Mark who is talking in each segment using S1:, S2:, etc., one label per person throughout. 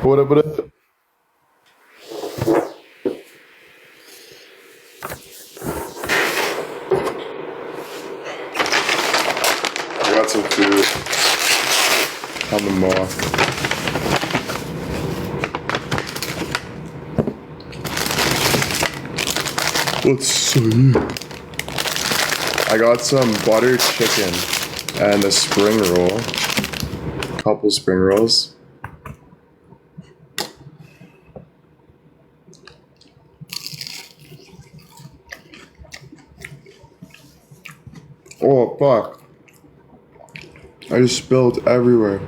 S1: What up, what up? I got some food on the mall. Let's see. I got some buttered chicken and a spring roll. Couple spring rolls. Oh, fuck. I just spilled everywhere.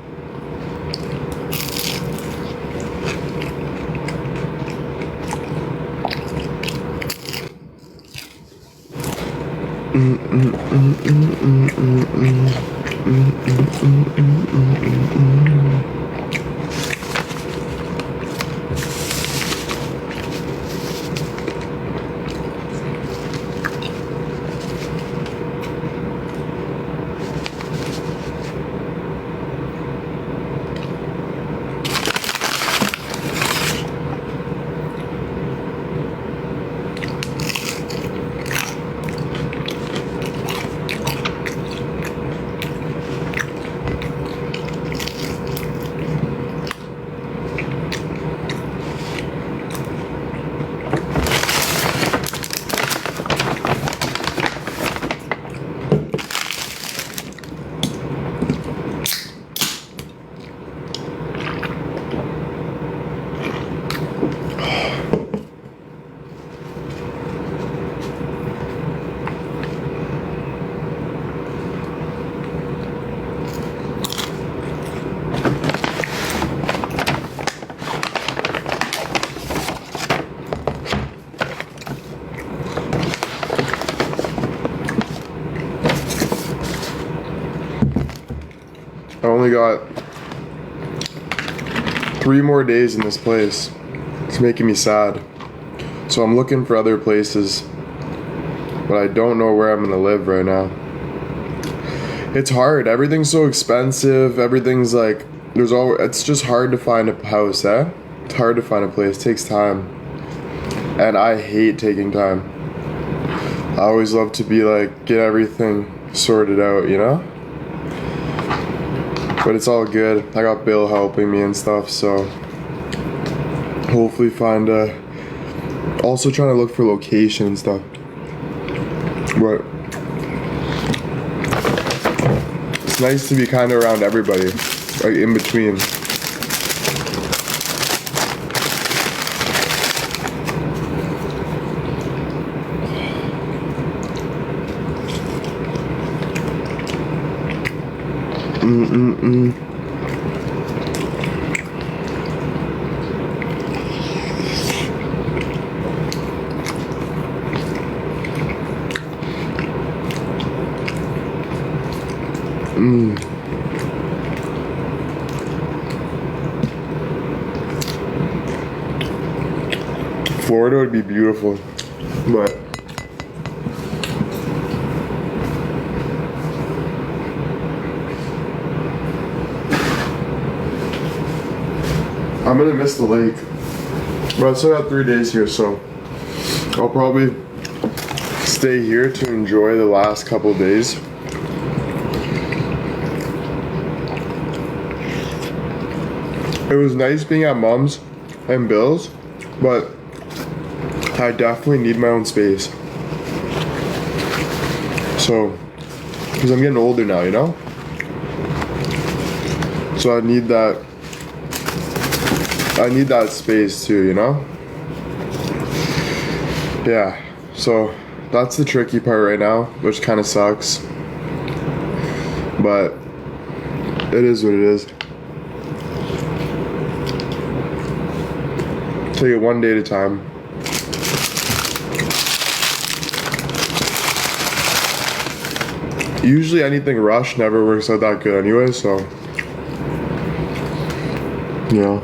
S1: I only got 3 more days in this place. It's making me sad. So I'm looking for other places, but I don't know where I'm gonna live right now. It's hard. Everything's so expensive. Everything's like, it's just hard to find a house, eh? It's hard to find a place. It takes time. And I hate taking time. I always love to be like, get everything sorted out, you know? But it's all good. I got Bill helping me and stuff, so hopefully find also trying to look for location and stuff. But it's nice to be kind of around everybody, like in between. Florida would be beautiful, but I'm gonna miss the lake. But I still got 3 days here, so I'll probably stay here to enjoy the last couple days. It was nice being at Mom's and Bill's, but I definitely need my own space. So, because I'm getting older now, you know? So I need that space too, you know? Yeah, so that's the tricky part right now, which kind of sucks. But it is what it is. Take it one day at a time. Usually anything rushed never works out that good anyway, so yeah.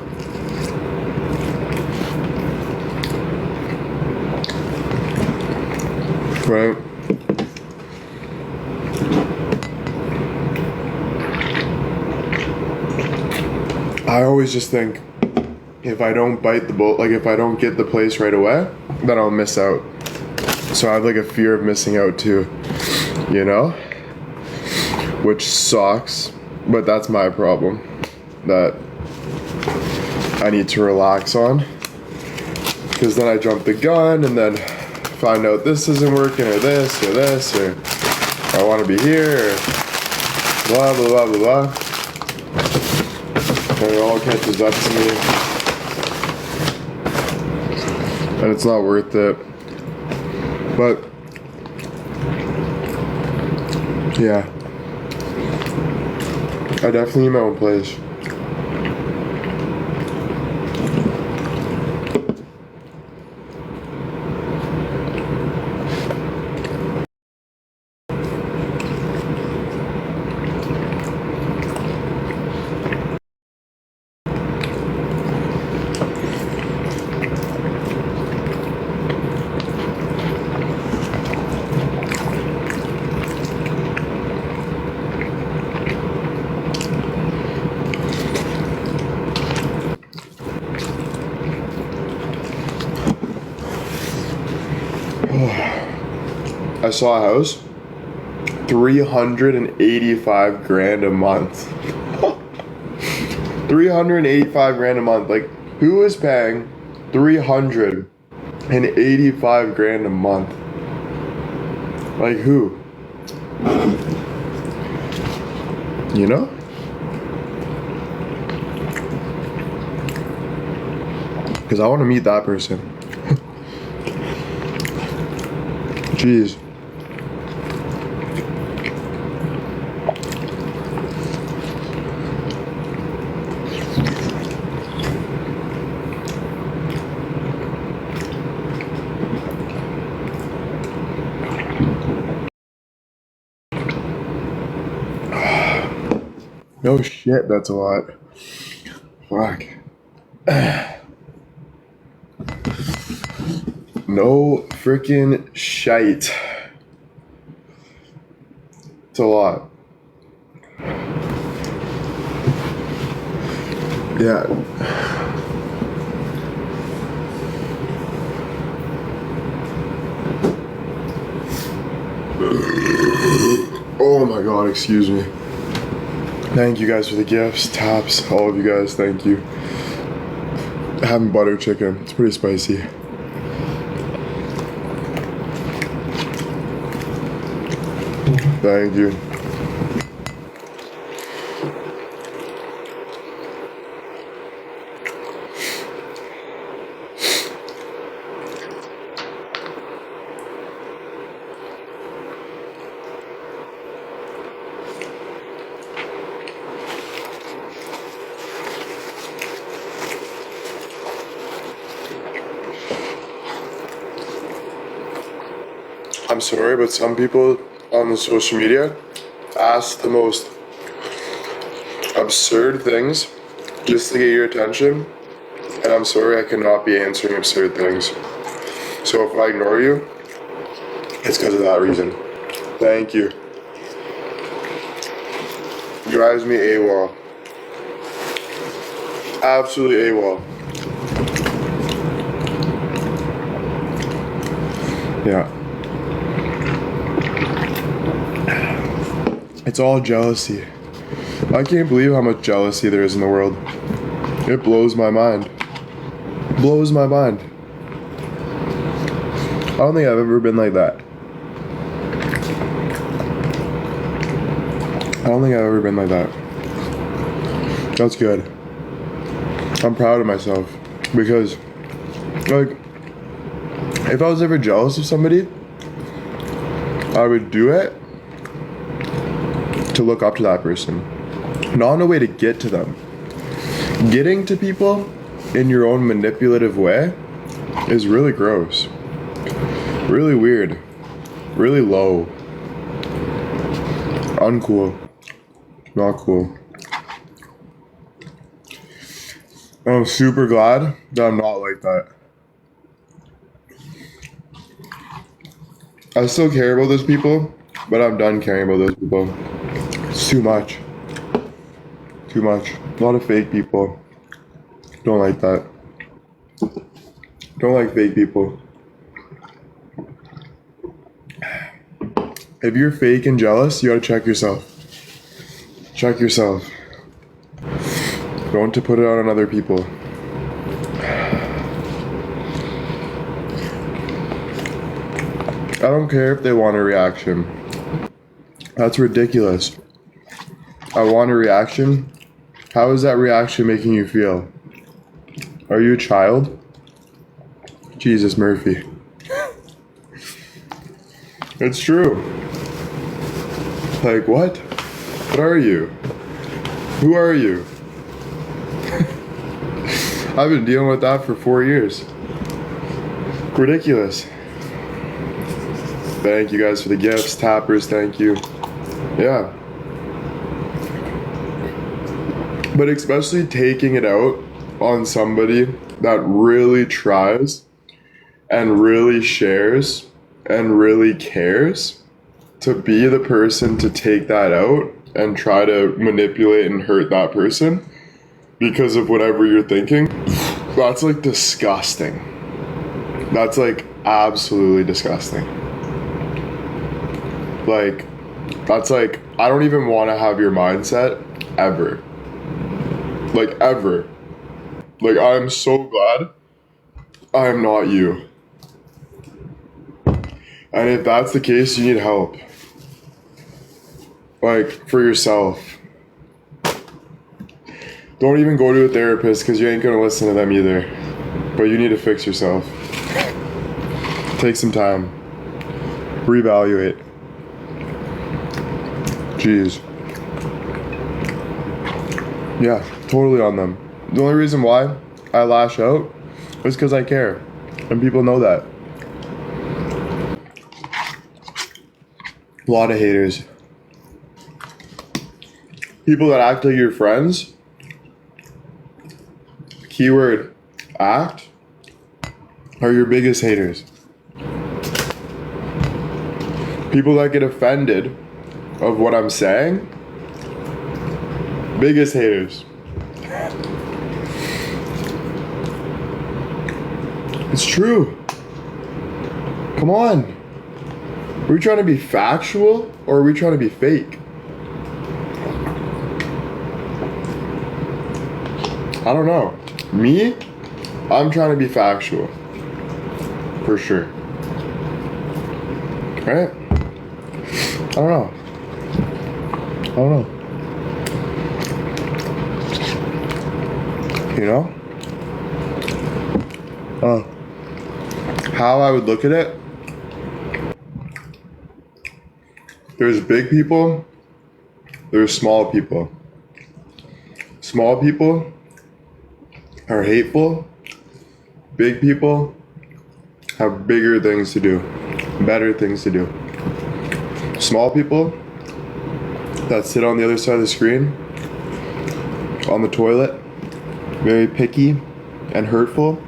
S1: Right. I always just think if I don't bite the bullet, like if I don't get the place right away, then I'll miss out. So I have like a fear of missing out too, you know? Which sucks, but that's my problem that I need to relax on. Because then I jump the gun and then find out this isn't working or this or I want to be here or blah, blah, blah, blah, blah. And it all catches up to me. And it's not worth it. But, yeah. I definitely need my own place. I saw a house, 385 grand a month. 385 grand a month. Like, who is paying 385 grand a month? Like, who? You know? Because I want to meet that person. Jeez. No shit, that's a lot. Fuck. No freaking shite. It's a lot. Yeah. Oh my god, excuse me. Thank you guys for the gifts, taps, all of you guys, thank you. Having butter chicken, it's pretty spicy. Thank you. I'm sorry, but some people on the social media ask the most absurd things just to get your attention, and I'm sorry I cannot be answering absurd things. So if I ignore you, it's because of that reason. Thank you. Drives me AWOL. Absolutely AWOL. Yeah. It's all jealousy. I can't believe how much jealousy there is in the world. It blows my mind. Blows my mind. I don't think I've ever been like that. I don't think I've ever been like that. That's good. I'm proud of myself. Because, like, if I was ever jealous of somebody, I would do it to look up to that person, not in a way to get to them. Getting to people in your own manipulative way is really gross, really weird, really low, uncool, not cool. I'm super glad that I'm not like that. I still care about those people, but I'm done caring about those people. It's too much. Too much. A lot of fake people. Don't like that. Don't like fake people. If you're fake and jealous, you gotta check yourself. Check yourself. Don't to put it on other people. I don't care if they want a reaction. That's ridiculous. I want a reaction. How is that reaction making you feel? Are you a child? Jesus, Murphy. It's true. Like, what? What are you? Who are you? I've been dealing with that for 4 years. Ridiculous. Thank you guys for the gifts. Tappers, thank you. Yeah. But especially taking it out on somebody that really tries and really shares and really cares, to be the person to take that out and try to manipulate and hurt that person because of whatever you're thinking, that's like disgusting. That's like absolutely disgusting. Like, that's like, I don't even want to have your mindset ever. Like, ever. Like, I'm so glad I am not you. And if that's the case, you need help. Like, for yourself. Don't even go to a therapist because you ain't gonna listen to them either. But you need to fix yourself. Take some time. Reevaluate. Jeez. Yeah, totally on them. The only reason why I lash out is because I care. And people know that. A lot of haters. People that act like your friends, keyword act, are your biggest haters. People that get offended of what I'm saying, biggest haters. It's true. Come on. Are we trying to be factual or are we trying to be fake? I don't know. Me? I'm trying to be factual. For sure. Right? I don't know. I don't know. You know? How I would look at it? There's big people, there's small people. Small people are hateful. Big people have bigger things to do, better things to do. Small people that sit on the other side of the screen, on the toilet, very picky and hurtful,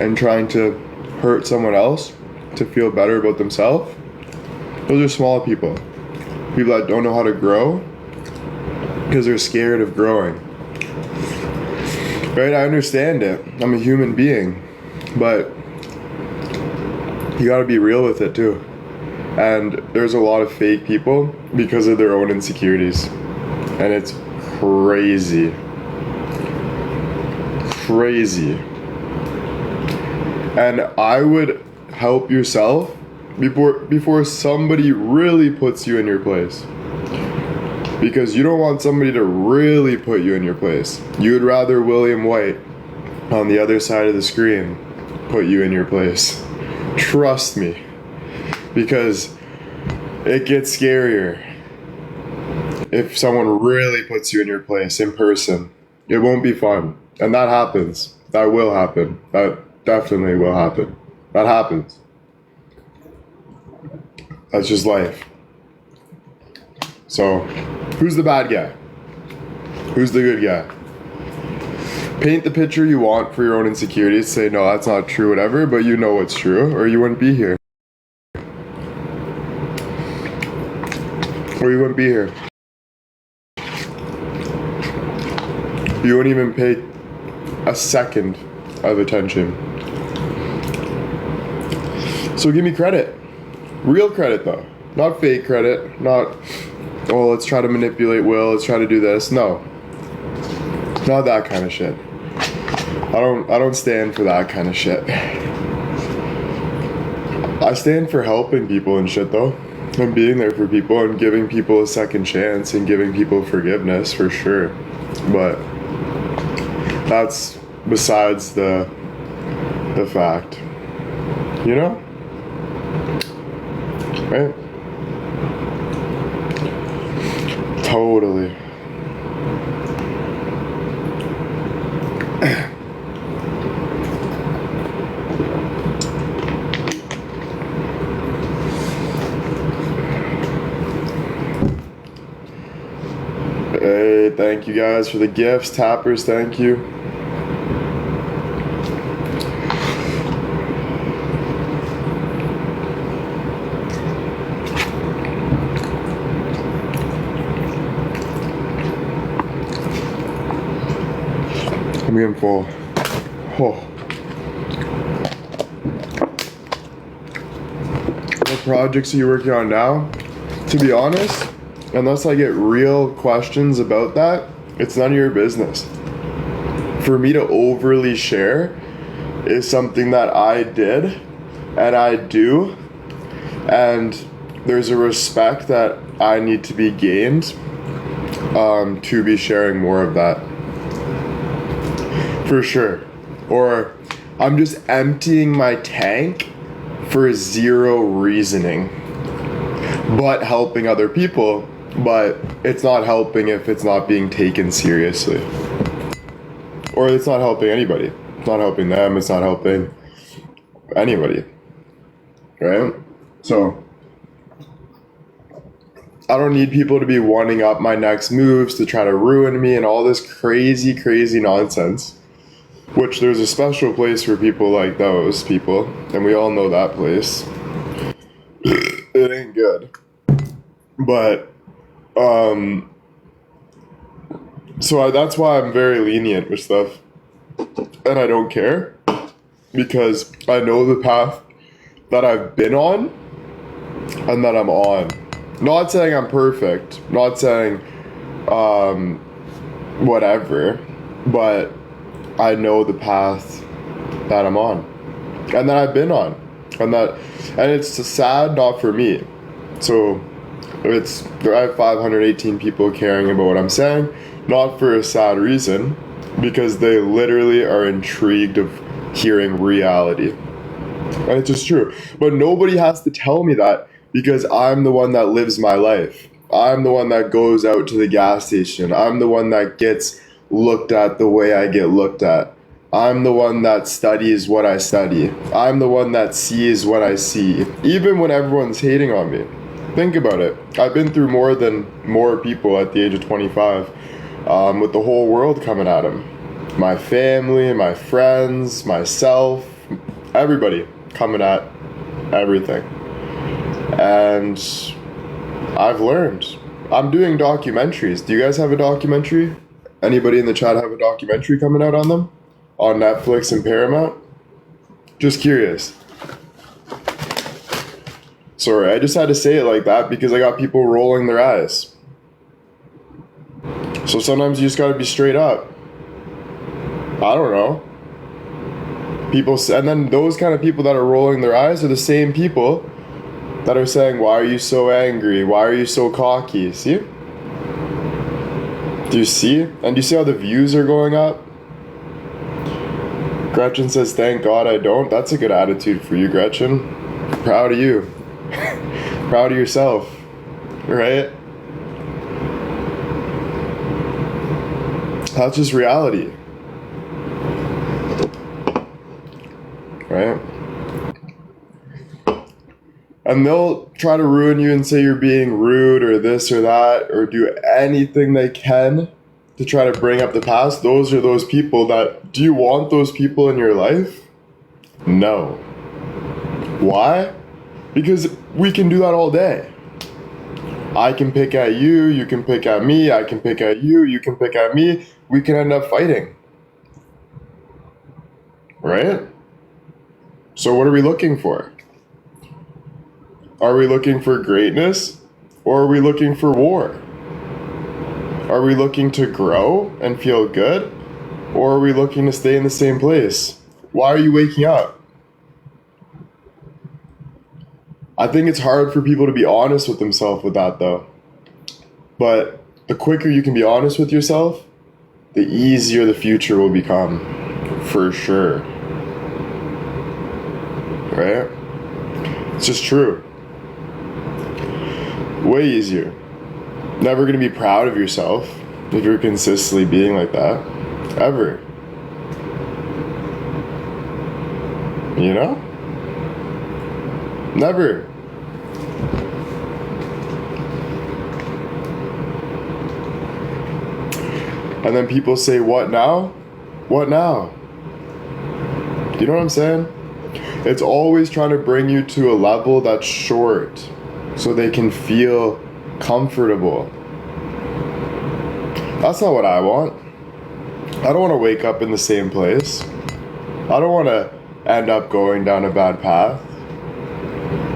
S1: and trying to hurt someone else to feel better about themselves. Those are small people. People that don't know how to grow because they're scared of growing. Right? I understand it. I'm a human being. But you gotta be real with it too. And there's a lot of fake people because of their own insecurities. And it's crazy. Crazy. And I would help yourself before somebody really puts you in your place. Because you don't want somebody to really put you in your place. You would rather William White on the other side of the screen put you in your place. Trust me. Because it gets scarier if someone really puts you in your place in person. It won't be fun. And that happens. That will happen. That definitely will happen. That happens. That's just life. So, who's the bad guy? Who's the good guy? Paint the picture you want for your own insecurities. Say, no, that's not true, whatever, but you know what's true, or you wouldn't be here. Or you wouldn't be here. You wouldn't even pay a second of attention. So give me credit. Real credit though. Not fake credit. Not, oh, let's try to manipulate Will. Let's try to do this. No. Not that kind of shit. I don't stand for that kind of shit. I stand for helping people and shit though. And being there for people and giving people a second chance and giving people forgiveness for sure. But that's besides the fact. You know? Right? Totally. Hey, thank you guys for the gifts. Tappers, thank you. I'm getting full. Oh. What projects are you working on now? To be honest, unless I get real questions about that, it's none of your business. For me to overly share is something that I did and I do, and there's a respect that I need to be gained to be sharing more of that. For sure. Or I'm just emptying my tank for zero reasoning, but helping other people. But it's not helping if it's not being taken seriously. Or it's not helping anybody. It's not helping them. It's not helping anybody. Right? So I don't need people to be wanting up my next moves to try to ruin me and all this crazy, crazy nonsense. Which there's a special place for people like those people. And we all know that place. It ain't good. But so that's why I'm very lenient with stuff, and I don't care, because I know the path that I've been on and that I'm on. Not saying I'm perfect, not saying whatever, but I know the path that I'm on and that I've been on, and it's sad, not for me. So I have 518 people caring about what I'm saying, not for a sad reason, because they literally are intrigued of hearing reality. And it's just true. But nobody has to tell me that, because I'm the one that lives my life. I'm the one that goes out to the gas station. I'm the one that gets looked at the way I get looked at. I'm the one that studies what I study. I'm the one that sees what I see, even when everyone's hating on me. Think about it. I've been through more people at the age of 25, with the whole world coming at them. My family, my friends, myself, everybody coming at everything. And I've learned. I'm doing documentaries. Do you guys have a documentary? Anybody in the chat have a documentary coming out on them? On Netflix and Paramount? Just curious. Sorry, I just had to say it like that because I got people rolling their eyes. So sometimes you just gotta be straight up. I don't know. And then those kind of people that are rolling their eyes are the same people that are saying, why are you so angry? Why are you so cocky? See? Do you see? And do you see how the views are going up? Gretchen says, thank God I don't. That's a good attitude for you, Gretchen. Proud of you. Proud of yourself. Right? That's just reality. Right? And they'll try to ruin you and say you're being rude or this or that, or do anything they can to try to bring up the past. Those are those people that, do you want those people in your life? No. Why? Because we can do that all day. I can pick at you, you can pick at me, I can pick at you, you can pick at me. We can end up fighting. right? So what are we looking for? Are we looking for greatness, or are we looking for war? Are we looking to grow and feel good, or are we looking to stay in the same place? Why are you waking up? I think it's hard for people to be honest with themselves with that, though. But the quicker you can be honest with yourself, the easier the future will become, for sure. Right? It's just true. Way easier. Never gonna be proud of yourself if you're consistently being like that. Ever. You know? Never. And then people say, what now? What now? You know what I'm saying? It's always trying to bring you to a level that's short so they can feel comfortable. That's not what I want. I don't want to wake up in the same place. I don't want to end up going down a bad path.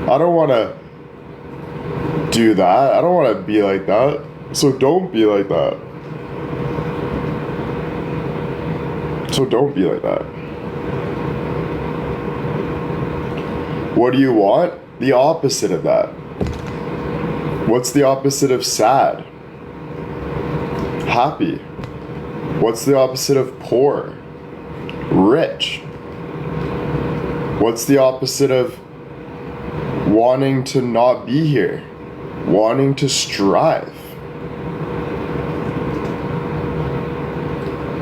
S1: I don't want to do that. I don't want to be like that. So don't be like that. So don't be like that. What do you want? The opposite of that. What's the opposite of sad? Happy. What's the opposite of poor? Rich. What's the opposite of wanting to not be here? Wanting to strive.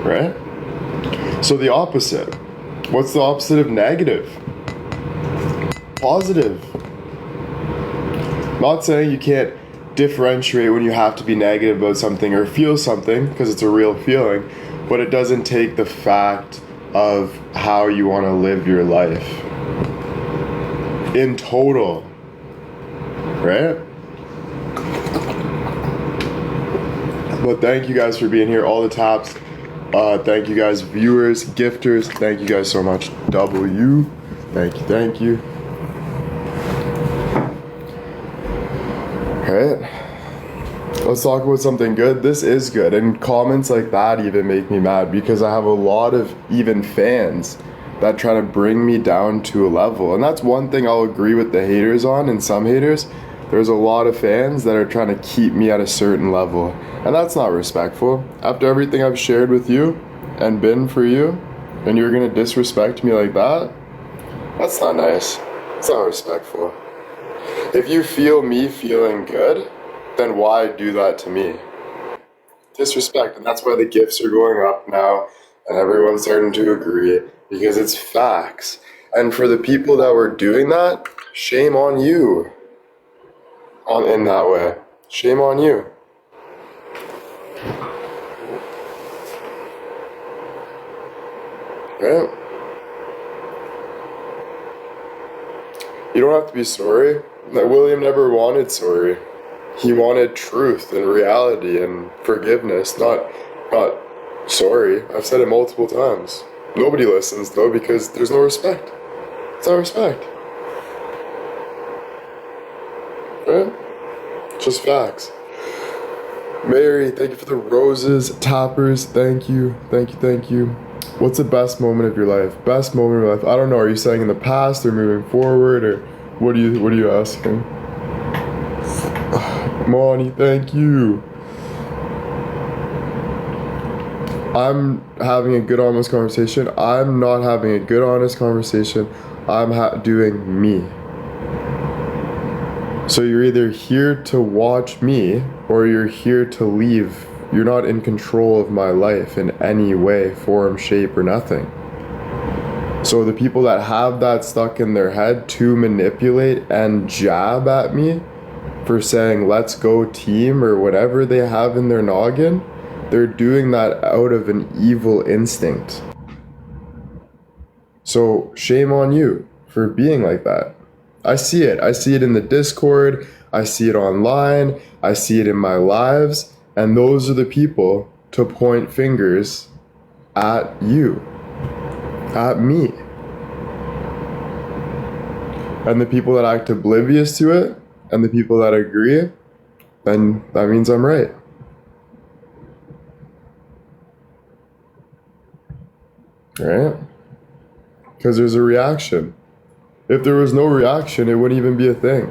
S1: Right? So the opposite. What's the opposite of negative? Positive. Not saying you can't differentiate when you have to be negative about something or feel something, because it's a real feeling, but it doesn't take the fact of how you want to live your life in total, right? But thank you guys for being here, all the taps. Thank you guys, viewers, gifters, thank you guys so much. W, thank you. Alright, let's talk about something good. This is good, and comments like that even make me mad, because I have a lot of even fans that try to bring me down to a level. And that's one thing I'll agree with the haters on, and some haters. There's a lot of fans that are trying to keep me at a certain level, and that's not respectful. After everything I've shared with you and been for you, and you're gonna disrespect me like that? That's not nice. It's not respectful. If you feel me feeling good, then why do that to me? Disrespect, and that's why the gifts are going up now, and everyone's starting to agree, because it's facts. And for the people that were doing that, shame on you. In that way. Shame on you. Right? You don't have to be sorry. William never wanted sorry. He wanted truth and reality and forgiveness, not sorry. I've said it multiple times. Nobody listens though, because there's no respect. It's not respect. Right? Just facts. Mary, thank you for the roses. Tappers, thank you. What's the best moment of your life? Best moment of your life? I don't know. Are you saying in the past or moving forward, or what are you asking? Monty, thank you. I'm having a good honest conversation. I'm not having a good honest conversation. I'm doing me. So you're either here to watch me, or you're here to leave. You're not in control of my life in any way, form, shape, or nothing. So the people that have that stuck in their head to manipulate and jab at me for saying, let's go team, or whatever they have in their noggin, they're doing that out of an evil instinct. So shame on you for being like that. I see it. I see it in the Discord. I see it online. I see it in my lives. And those are the people to point fingers at you. at me. And the people that act oblivious to it, and the people that agree, then that means I'm right. Right? Because there's a reaction. If there was no reaction, it wouldn't even be a thing.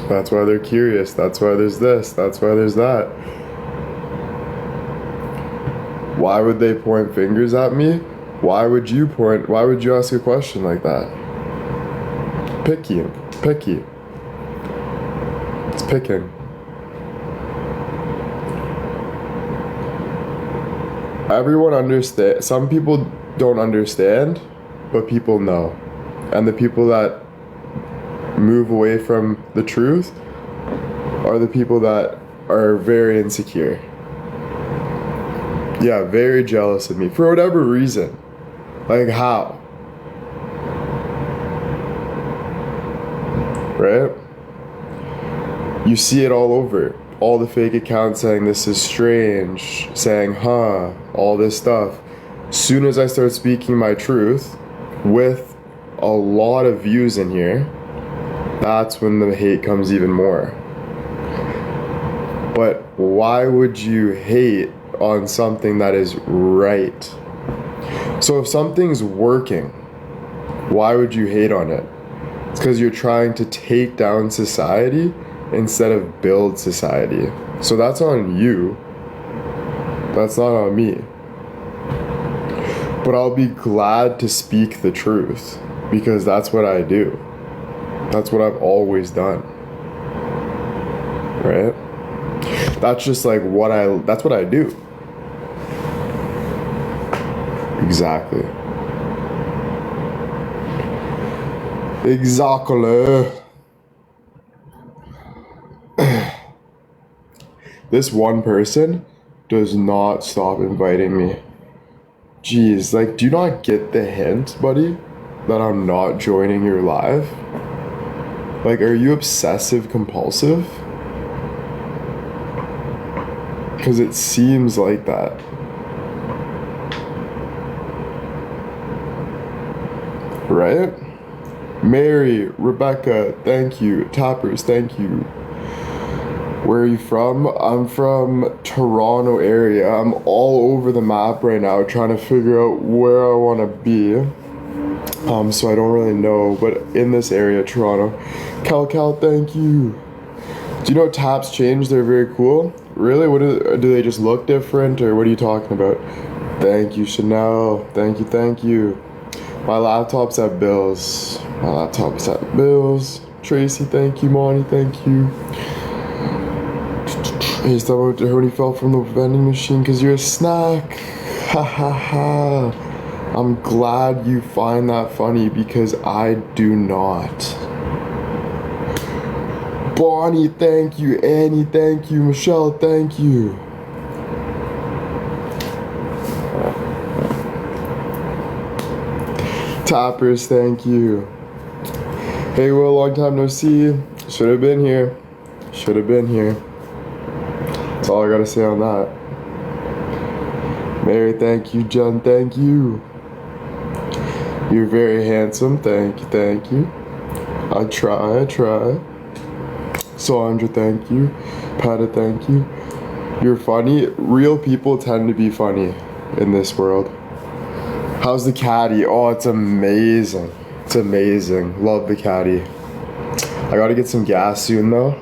S1: That's why they're curious. That's why there's this. That's why there's that. Why would they point fingers at me? Why would you ask a question like that? Picky. It's picking. Everyone understands. Some people don't understand, but people know. And the people that move away from the truth are the people that are very insecure. Yeah, very jealous of me for whatever reason. Like how? Right? You see it all over. All the fake accounts saying this is strange, saying all this stuff. Soon as I start speaking my truth with a lot of views in here, that's when the hate comes even more. But why would you hate on something that is right? So if something's working, why would you hate on it? It's because you're trying to take down society instead of build society. So that's on you. That's not on me. But I'll be glad to speak the truth because that's what I do. That's what I've always done. Right? That's just like that's what I do. Exactly. This one person does not stop inviting me. Jeez, like, do you not get the hint, buddy, that I'm not joining your live? Like, are you obsessive compulsive? Because it seems like that. Right? Mary, Rebecca, thank you. Tappers, thank you. Where are you from? I'm from Toronto area. I'm all over the map right now trying to figure out where I want to be. So I don't really know, but in this area, Toronto. Cal, thank you. Do you know taps change? They're very cool. Really? Do they just look different, or what are you talking about? Thank you, Chanel. Thank you. My laptop's at Bill's. Tracy, thank you. Monty, thank you. He's talking about when he fell from the vending machine because you're a snack. Ha ha ha. I'm glad you find that funny because I do not. Bonnie, thank you. Annie, thank you. Michelle, thank you. Tappers, thank you. Hey, Will, long time no see. Should have been here. That's all I gotta say on that. Mary, thank you. Jen, thank you. You're very handsome. Thank you. I try. Sandra, thank you. Pata, thank you. You're funny. Real people tend to be funny in this world. How's the caddy? Oh, it's amazing. Love the caddy. I gotta get some gas soon though.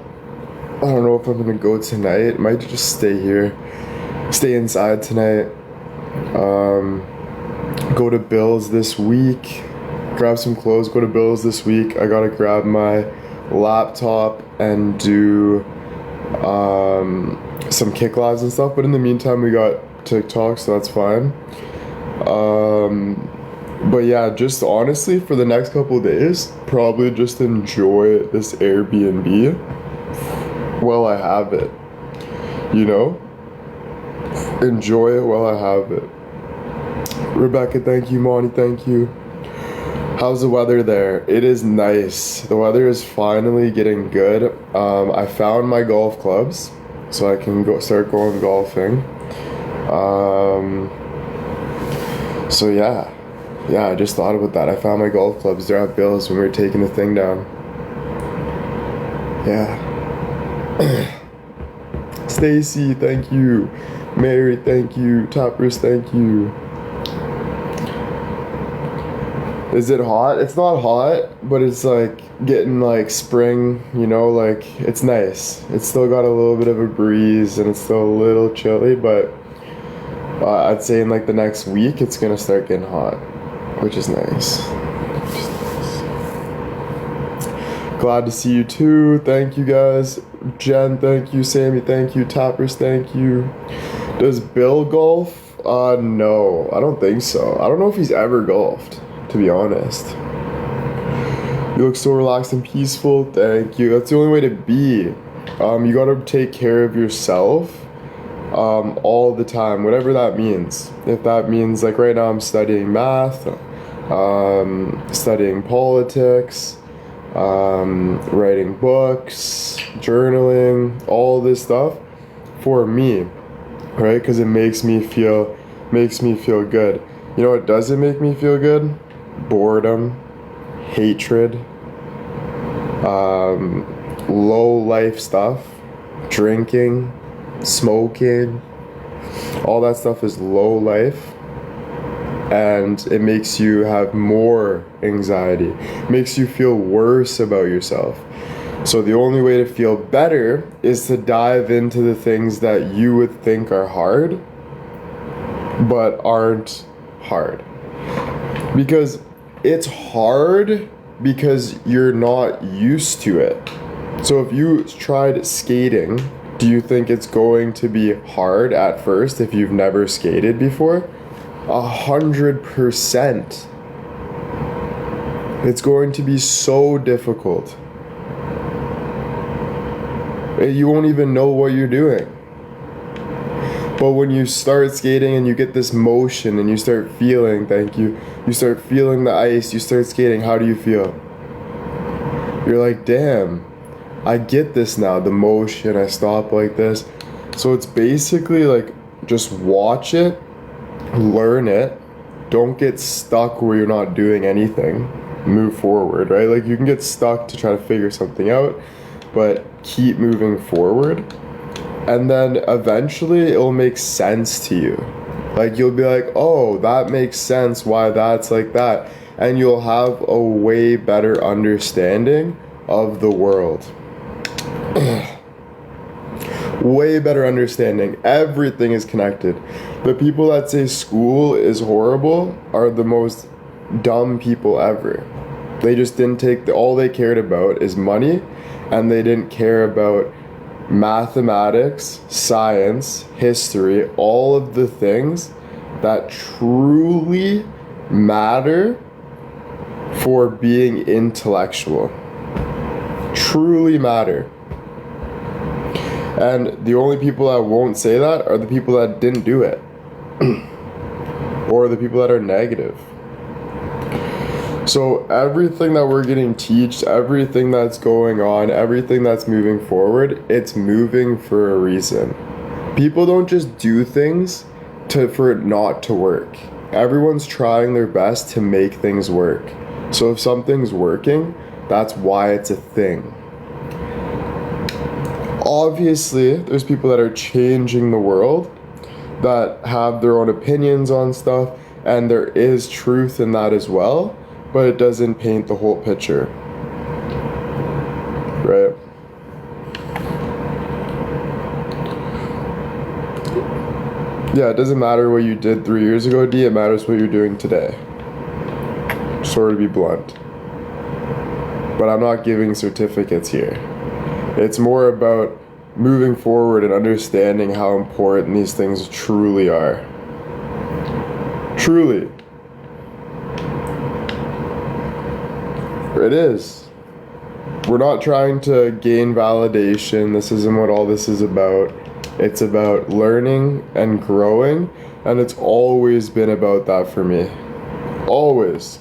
S1: I don't know if I'm gonna go tonight. Might just stay inside tonight. Go to Bill's this week. Grab some clothes, go to Bill's this week. I gotta grab my laptop and do some kick lives and stuff. But in the meantime, we got TikTok, so that's fine. But yeah, just honestly, for the next couple of days, probably just enjoy this Airbnb while I have it. You know? Enjoy it while I have it. Rebecca, thank you. Monty, thank you. How's the weather there? It is nice. The weather is finally getting good. I found my golf clubs, so I can start going golfing. So yeah, I just thought about that. I found my golf clubs. They're at Bill's when we were taking the thing down. Yeah. Stacy, thank you. Mary, thank you. Toppers, thank you. Is it hot? It's not hot, but it's like getting like spring, you know, like it's nice. It's still got a little bit of a breeze and it's still a little chilly, but I'd say in like the next week it's gonna start getting hot, which is nice. Glad to see you too. Thank you guys. Jen, thank you. Sammy, thank you. Toppers, thank you. Does Bill golf? No, I don't think so. I don't know if he's ever golfed, to be honest. You look so relaxed and peaceful. Thank you. That's the only way to be. You gotta take care of yourself all the time, whatever that means. If that means, like right now I'm studying math, studying politics, writing books, journaling, all this stuff for me, right? Because it makes me feel good. You know what doesn't make me feel good? Boredom, hatred, low life stuff, drinking, smoking, all that stuff is low life, and it makes you have more anxiety, makes you feel worse about yourself. So the only way to feel better is to dive into the things that you would think are hard but aren't hard, because it's hard because you're not used to it. So if you tried skating, do you think it's going to be hard at first if you've never skated before? 100%. It's going to be so difficult. You won't even know what you're doing. But when you start skating and you get this motion and you start feeling, thank you, you start feeling the ice, you start skating, how do you feel? You're like, damn, I get this now, the motion, I stop like this. So it's basically like, just watch it, learn it, don't get stuck where you're not doing anything, move forward, right? Like you can get stuck to try to figure something out, but keep moving forward. And then eventually it'll make sense to you. Like you'll be like, oh, that makes sense why that's like that. And you'll have a way better understanding of the world. Way better understanding. Everything is connected. The people that say school is horrible are the most dumb people ever. They just didn't take all they cared about is money, and they didn't care about mathematics, science, history, all of the things that truly matter for being intellectual. Truly matter. And the only people that won't say that are the people that didn't do it. Or the people that are negative. So everything that we're getting taught, everything that's going on, everything that's moving forward, it's moving for a reason. People don't just do things for it not to work. Everyone's trying their best to make things work. So if something's working, that's why it's a thing. Obviously, there's people that are changing the world, that have their own opinions on stuff, and there is truth in that as well, but it doesn't paint the whole picture. Right? Yeah, it doesn't matter what you did 3 years ago, D, it matters what you're doing today. Sorry to be blunt. But I'm not giving certificates here. It's more about moving forward and understanding how important these things truly are. Truly. It is. We're not trying to gain validation. This isn't what all this is about. It's about learning and growing, and it's always been about that for me. Always.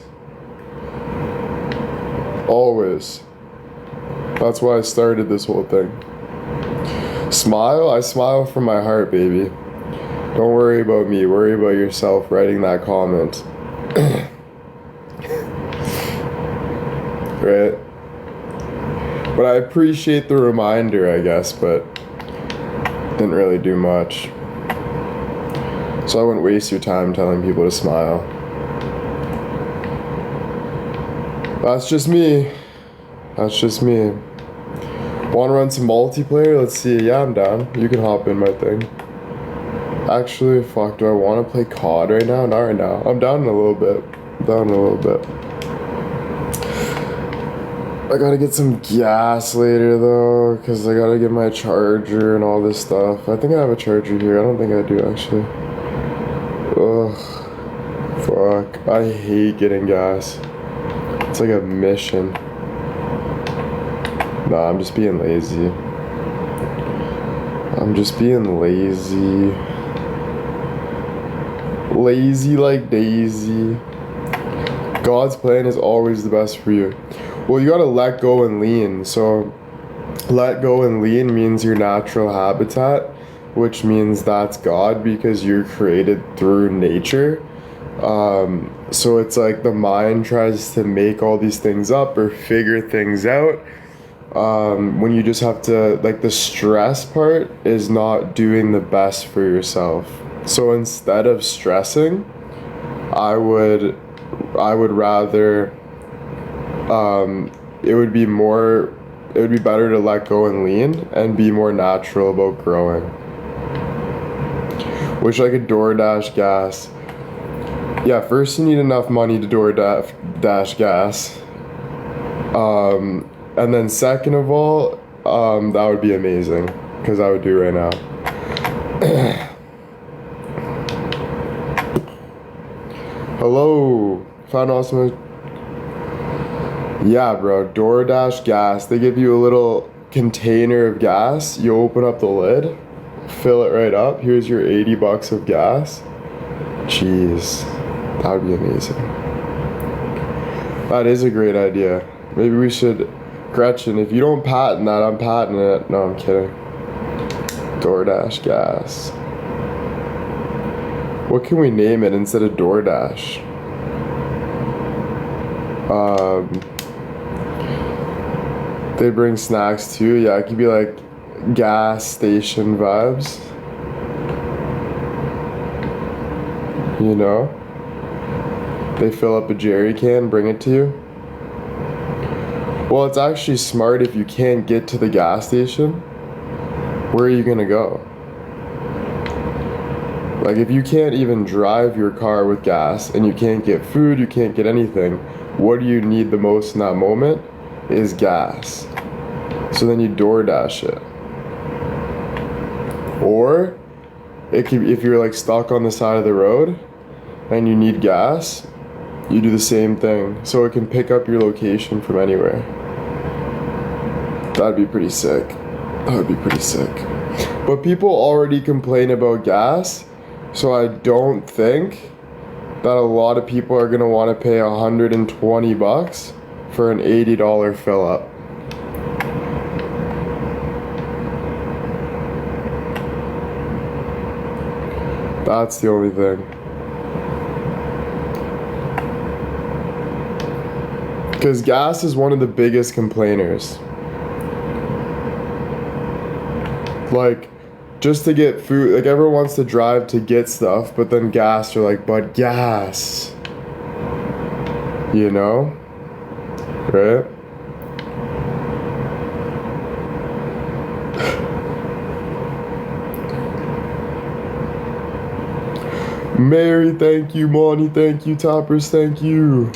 S1: Always. That's why I started this whole thing. Smile? I smile from my heart, baby. Don't worry about me. Worry about yourself writing that comment. Right? But I appreciate the reminder, I guess, but didn't really do much. So I wouldn't waste your time telling people to smile. That's just me. That's just me. Want to run some multiplayer? Let's see. Yeah, I'm down. You can hop in my thing. Actually, fuck, do I want to play COD right now? Not right now. I'm down in a little bit. I gotta get some gas later though, because I gotta get my charger and all this stuff. I think I have a charger here. I don't think I do actually. Ugh. Fuck. I hate getting gas. It's like a mission. Nah, I'm just being lazy. Lazy like Daisy. God's plan is always the best for you. Well, you gotta let go and lean. So, let go and lean means your natural habitat, which means that's God because you're created through nature. So it's like the mind tries to make all these things up or figure things out. When you just have to, like, the stress part is not doing the best for yourself. So instead of stressing, I would rather, it would be better to let go and lean and be more natural about growing. Wish I could DoorDash gas. Yeah, first you need enough money to DoorDash gas. And then second of all, that would be amazing, because I would do it right now. Hello, found awesome. Yeah, bro, DoorDash gas. They give you a little container of gas. You open up the lid, fill it right up. Here's your $80 of gas. Jeez, that would be amazing. That is a great idea. Maybe we should, Gretchen, if you don't patent that, I'm patenting it. No, I'm kidding. DoorDash gas. What can we name it instead of DoorDash? They bring snacks too. Yeah, it could be like gas station vibes. You know? They fill up a jerry can, bring it to you. Well, it's actually smart if you can't get to the gas station. Where are you gonna go? Like, if you can't even drive your car with gas and you can't get food, you can't get anything, what do you need the most in that moment is gas. So then you DoorDash it. Or it could, if you're like stuck on the side of the road and you need gas, you do the same thing. So it can pick up your location from anywhere. That'd be pretty sick. But people already complain about gas, so I don't think that a lot of people are gonna want to pay $120 for an $80 fill up. That's the only thing. Because gas is one of the biggest complainers. Like, just to get food, like everyone wants to drive to get stuff, but then gas, you're like, but gas. You know? Right? Mary, thank you. Monty, thank you. Toppers, thank you.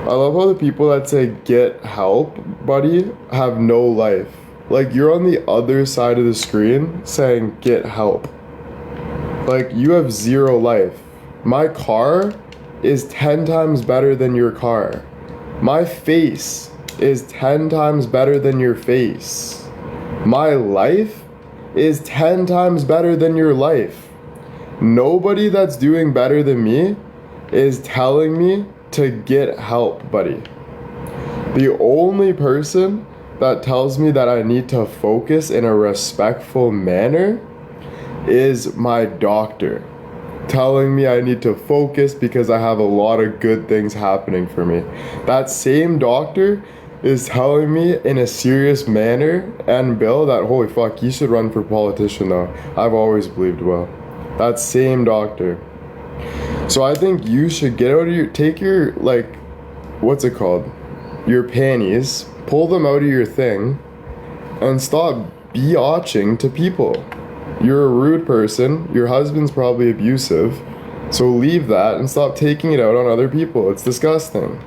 S1: I love how the people that say get help, buddy, have no life. Like, you're on the other side of the screen saying get help. Like, you have zero life. My car is 10 times better than your car. My face is 10 times better than your face. My life is 10 times better than your life. Nobody that's doing better than me is telling me to get help, buddy. The only person that tells me that I need to focus in a respectful manner is my doctor telling me I need to focus because I have a lot of good things happening for me. That same doctor is telling me in a serious manner, and Bill, that holy fuck, you should run for politician though. I've always believed Will. That same doctor. So I think you should get out of your, take your, like, what's it called? Your panties, pull them out of your thing, and stop biatching to people. You're a rude person, your husband's probably abusive, so leave that and stop taking it out on other people. It's disgusting.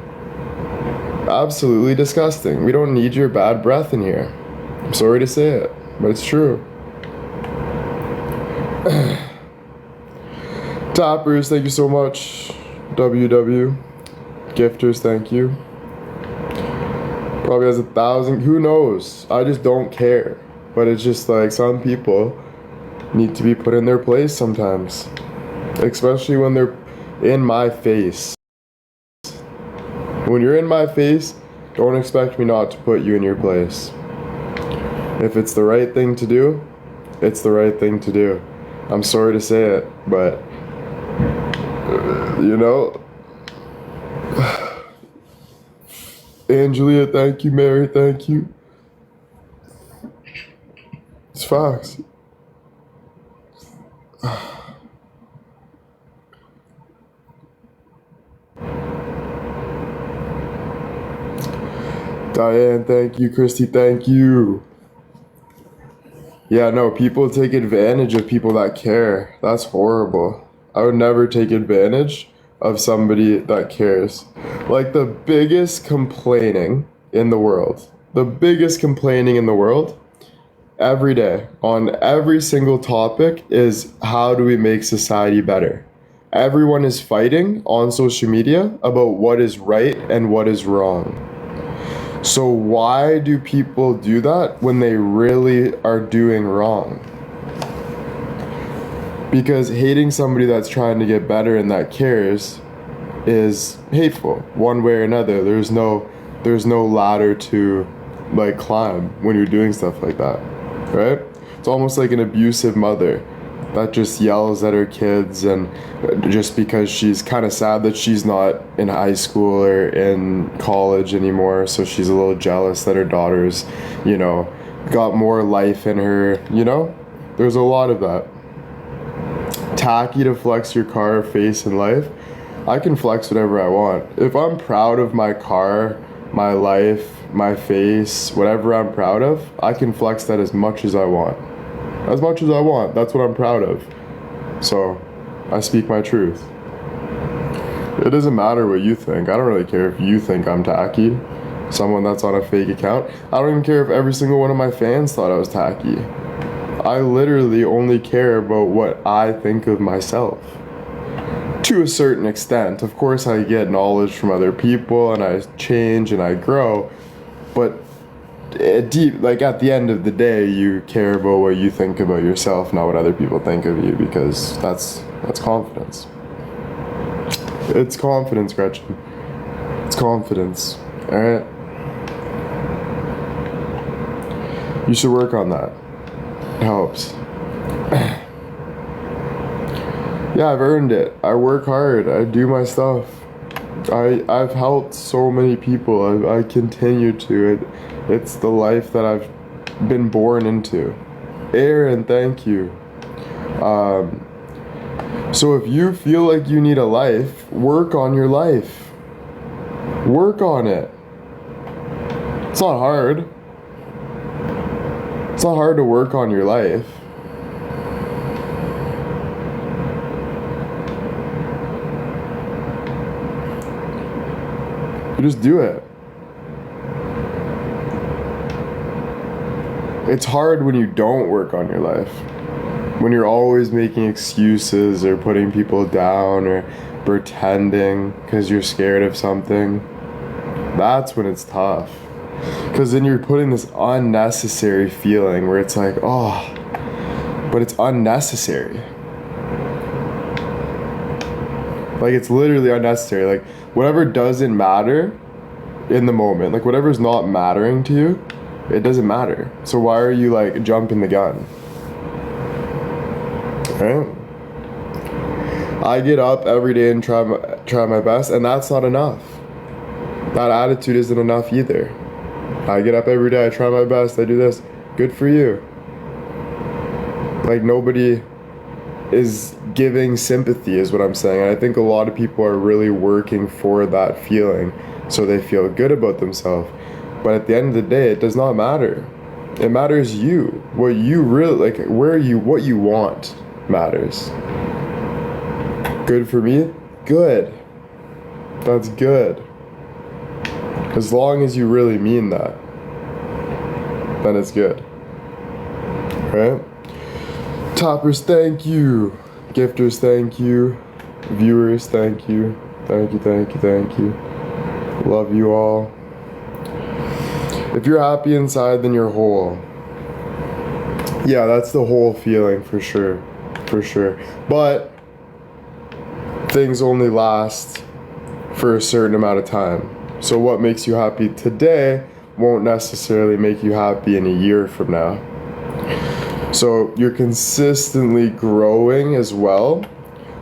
S1: Absolutely disgusting. We don't need your bad breath in here. I'm sorry to say it, but it's true. Tappers, thank you so much. WW. Gifters, thank you. Probably has 1,000. Who knows? I just don't care. But it's just like some people need to be put in their place sometimes. Especially when they're in my face. When you're in my face, don't expect me not to put you in your place. If it's the right thing to do, it's the right thing to do. I'm sorry to say it, but you know. Angelia, thank you. Mary, thank you. It's facts. Diane, thank you. Christy, thank you. Yeah, no, people take advantage of people that care. That's horrible. I would never take advantage of somebody that cares. Like the biggest complaining in the world, every day on every single topic is how do we make society better? Everyone is fighting on social media about what is right and what is wrong. So why do people do that when they really are doing wrong? Because hating somebody that's trying to get better and that cares is hateful, one way or another. There's no ladder to like climb when you're doing stuff like that, right? It's almost like an abusive mother that just yells at her kids, and just because she's kind of sad that she's not in high school or in college anymore, so she's a little jealous that her daughter's, you know, got more life in her, you know? There's a lot of that. Tacky to flex your car, face, and life. I can flex whatever I want. If I'm proud of my car, my life, my face, whatever I'm proud of, I can flex that as much as I want. As much as I want. That's what I'm proud of. So, I speak my truth. It doesn't matter what you think. I don't really care if you think I'm tacky. Someone that's on a fake account. I don't even care if every single one of my fans thought I was tacky. I literally only care about what I think of myself. To a certain extent. Of course, I get knowledge from other people and I change and I grow. But deep, like at the end of the day, you care about what you think about yourself, not what other people think of you, because that's confidence. It's confidence, Gretchen. It's confidence. Alright? You should work on that. It helps. Yeah, I've earned it. I work hard. I do my stuff. I've helped so many people. I continue to. It's the life that I've been born into. Aaron, thank you. So if you feel like you need a life, work on your life. Work on it. It's not hard. It's not hard to work on your life. You just do it. It's hard when you don't work on your life. When you're always making excuses or putting people down or pretending because you're scared of something. That's when it's tough. Because then you're putting this unnecessary feeling where it's like, oh, but it's unnecessary. Like, it's literally unnecessary. Like, whatever doesn't matter in the moment, like whatever's not mattering to you, It doesn't matter. So why are you like jumping the gun? Right? I get up every day and try my best, and that's not enough. That attitude isn't enough either. I get up every day, I try my best, I do this. Good for you. Like, nobody is giving sympathy is what I'm saying. And I think a lot of people are really working for that feeling so they feel good about themselves. But at the end of the day, it does not matter. It matters you. What you really like, what you want matters. Good for me? Good. That's good. As long as you really mean that, then it's good. Right? Toppers, thank you. Gifters, thank you. Viewers, thank you. Thank you, thank you, thank you. Love you all. If you're happy inside, then you're whole. Yeah, that's the whole feeling for sure. For sure. But things only last for a certain amount of time. So what makes you happy today won't necessarily make you happy in a year from now. So you're consistently growing as well,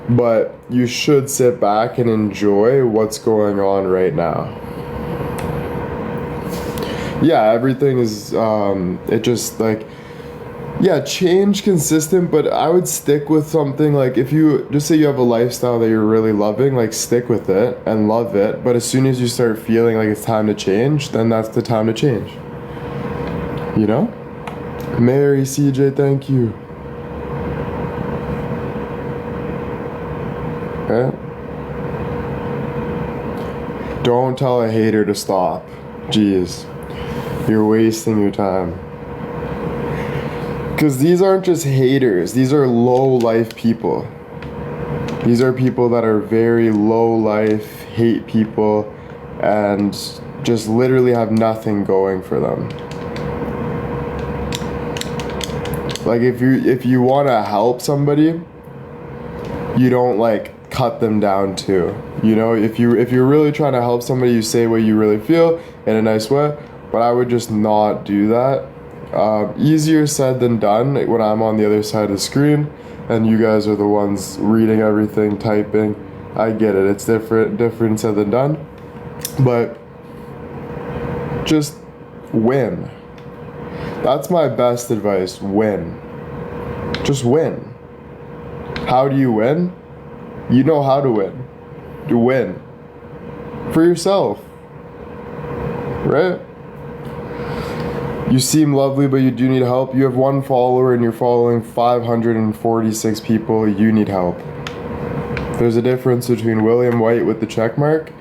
S1: but you should sit back and enjoy what's going on right now. Yeah, everything is, it just like, yeah, change consistent, but I would stick with something like if you, just say you have a lifestyle that you're really loving, like stick with it and love it, but as soon as you start feeling like it's time to change, then that's the time to change. You know? Mary, CJ, thank you. Okay. Don't tell a hater to stop. Jeez. You're wasting your time. Because these aren't just haters. These are low life people. These are people that are very low life, hate people, and just literally have nothing going for them. Like if you want to help somebody, you don't like cut them down too. You know, if you're really trying to help somebody, you say what you really feel in a nice way. But I would just not do that. Easier said than done when I'm on the other side of the screen, and you guys are the ones reading everything, typing. I get it. It's different said than done. But just win. That's my best advice. Win. Just win. How do you win? You know how to win. You win. For yourself. Right? You seem lovely, but you do need help. You have 1 follower and you're following 546 people. You need help. There's a difference between William White with the check mark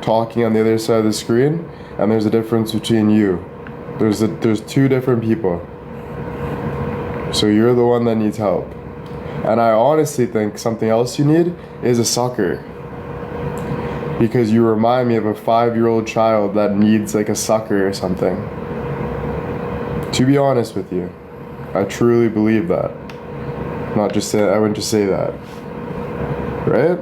S1: talking on the other side of the screen, and there's a difference between you. There's 2 different people. So you're the one that needs help. And I honestly think something else you need is a sucker. Because you remind me of a 5-year-old child that needs like a sucker or something. To be honest with you, I truly believe that. Not just say, I wouldn't just say that. Right?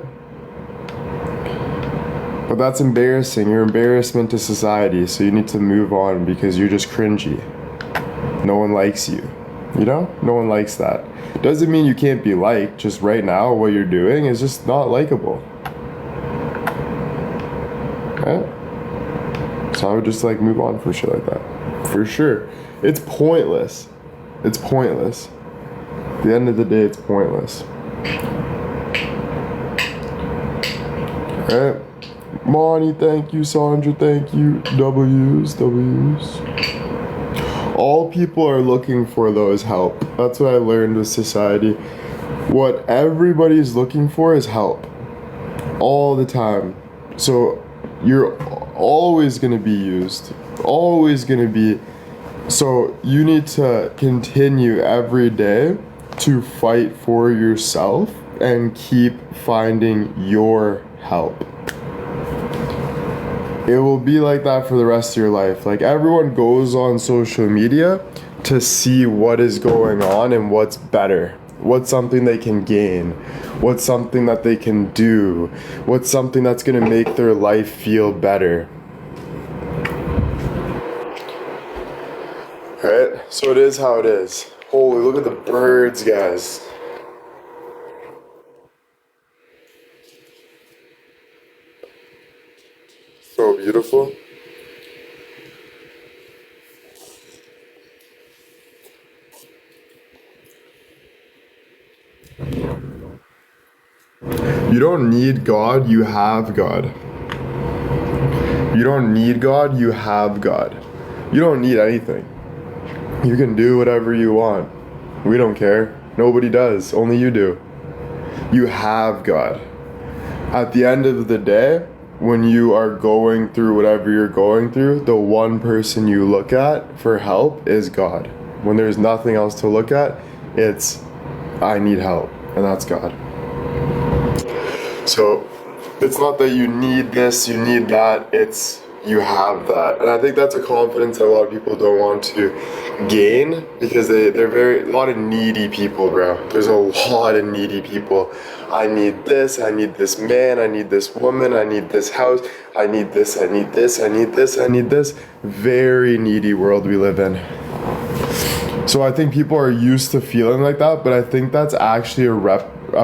S1: But that's embarrassing. You're embarrassment to society, so you need to move on because you're just cringy. No one likes you. You know? No one likes that. Doesn't mean you can't be liked, just right now what you're doing is just not likable. Right? So I would just like move on for shit like that. For sure. It's pointless. It's pointless. At the end of the day, it's pointless. Alright. Monty, thank you. Sandra, thank you. W's. All people are looking for, though, is help. That's what I learned with society. What everybody's looking for is help. All the time. So you're always going to be used. Always going to be. So you need to continue every day to fight for yourself and keep finding your help. It will be like that for the rest of your life. Like everyone goes on social media to see what is going on and what's better. What's something they can gain? What's something that they can do? What's something that's going to make their life feel better? So it is how it is. Holy, look at the birds, guys. So beautiful. You don't need God, you have God. You don't need God, you have God. You don't need anything. You can do whatever you want. We don't care. Nobody does. Only you do. You have God. At the end of the day, when you are going through whatever you're going through, the one person you look at for help is God. When there's nothing else to look at, it's, I need help, and that's God. So it's not that you need this, you need that, it's you have that. And I think that's a confidence that a lot of people don't want to gain because they're a lot of needy people, bro. There's a lot of needy people. I need this man, I need this woman, I need this house, I need this, I need this, I need this, I need this. Very needy world we live in. So I think people are used to feeling like that, but I think that's actually a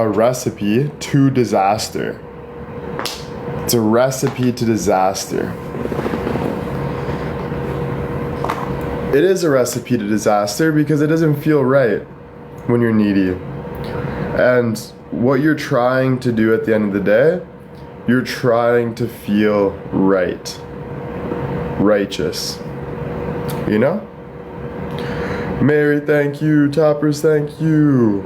S1: recipe to disaster. It's a recipe to disaster. It is a recipe to disaster because it doesn't feel right when you're needy. And what you're trying to do at the end of the day, you're trying to feel right. Righteous. You know? Mary, thank you. Toppers, thank you.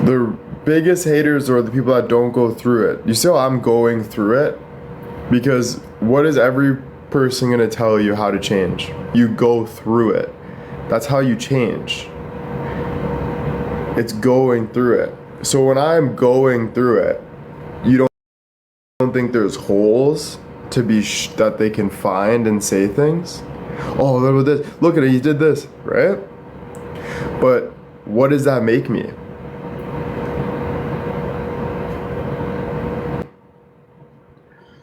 S1: The biggest haters are the people that don't go through it. You see how I'm going through it? Because what is every person gonna tell you how to change? You go through it. That's how you change. It's going through it. So when I'm going through it, you don't think there's holes to be that they can find and say things? Oh, look at this. Look at it. He did this, right? But what does that make me?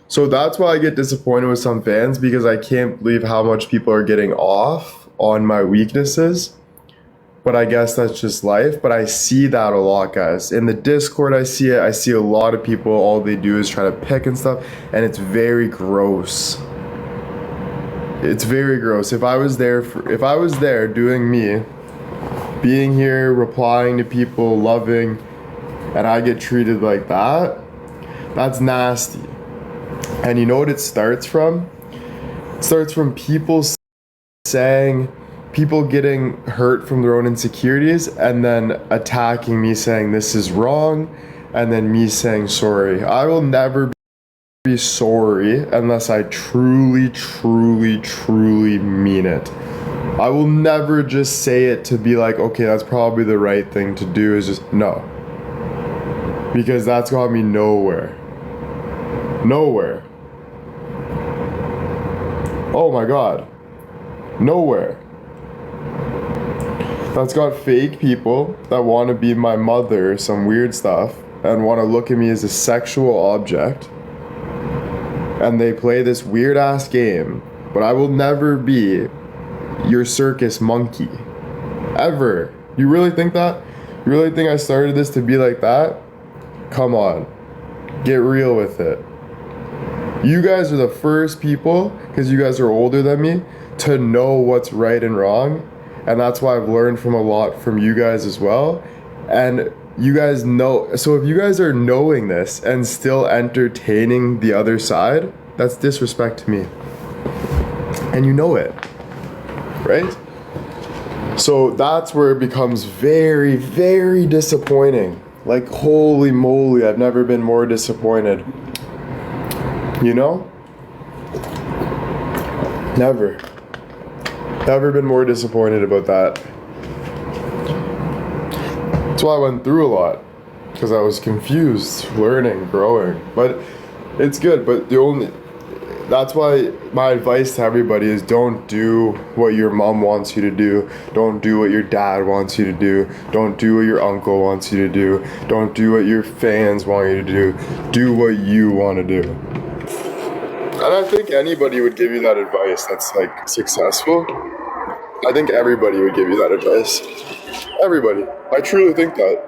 S1: So that's why I get disappointed with some fans because I can't believe how much people are getting off on my weaknesses. But I guess that's just life. But I see that a lot, guys. In the Discord, I see it. I see a lot of people, all they do is try to pick and stuff. And it's very gross. It's very gross. If I was there doing me, being here, replying to people, loving, and I get treated like that, that's nasty. And you know what it starts from? It starts from people getting hurt from their own insecurities and then attacking me saying this is wrong and then me saying sorry. I will never be sorry unless I truly, truly, truly mean it. I will never just say it to be like, okay, that's probably the right thing to do, is just no. Because that's got me nowhere. Nowhere. Oh my God. Nowhere. That's got fake people that want to be my mother or some weird stuff and want to look at me as a sexual object. And they play this weird ass game, but I will never be your circus monkey. Ever. You really think that? You really think I started this to be like that? Come on. Get real with it. You guys are the first people, because you guys are older than me, to know what's right and wrong. And that's why I've learned from a lot from you guys as well. And you guys know, so if you guys are knowing this and still entertaining the other side, that's disrespect to me. And you know it, right? So that's where it becomes very, very disappointing. Like, holy moly, I've never been more disappointed. You know? Never. Never been more disappointed about that. That's why I went through a lot. Because I was confused, learning, growing. But it's good, but that's why my advice to everybody is don't do what your mom wants you to do. Don't do what your dad wants you to do. Don't do what your uncle wants you to do. Don't do what your fans want you to do. Do what you want to do. And I think anybody would give you that advice that's like successful. I think everybody would give you that advice. Everybody. I truly think that.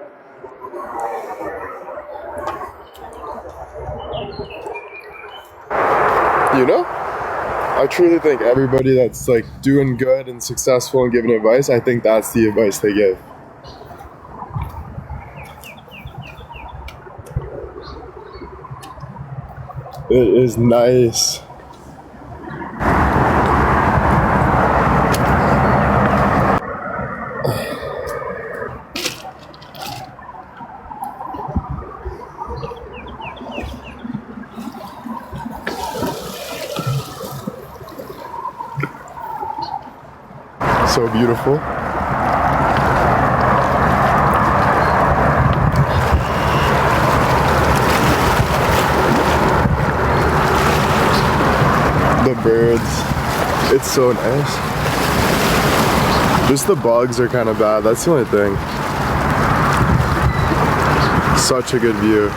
S1: You know? I truly think everybody that's like doing good and successful and giving advice, I think that's the advice they give. It is nice. So beautiful. The birds, it's so nice. Just the bugs are kind of bad, that's the only thing. Such a good view.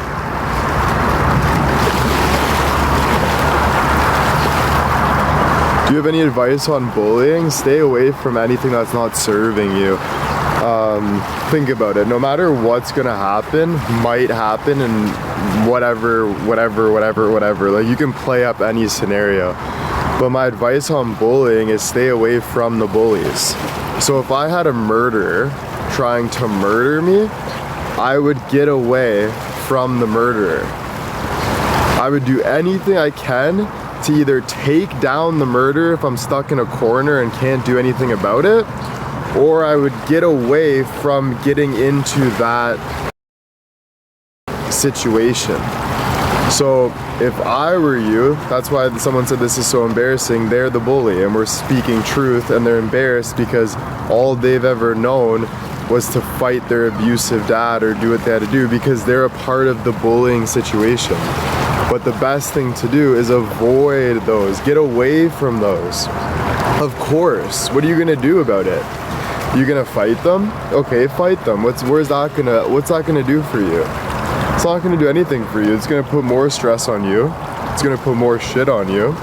S1: Do you have any advice on bullying? Stay away from anything that's not serving you. Think about it. No matter what's gonna happen, might happen, and whatever. Like, you can play up any scenario. But my advice on bullying is stay away from the bullies. So if I had a murderer trying to murder me, I would get away from the murderer. I would do anything I can to either take down the murderer if I'm stuck in a corner and can't do anything about it, or I would get away from getting into that situation. So if I were you, that's why someone said this is so embarrassing, they're the bully and we're speaking truth, and they're embarrassed because all they've ever known was to fight their abusive dad or do what they had to do because they're a part of the bullying situation. But the best thing to do is avoid those, get away from those. Of course, what are you gonna do about it? You gonna fight them? Okay, fight them. What's that gonna do for you? It's not gonna do anything for you. It's gonna put more stress on you. It's gonna put more shit on you.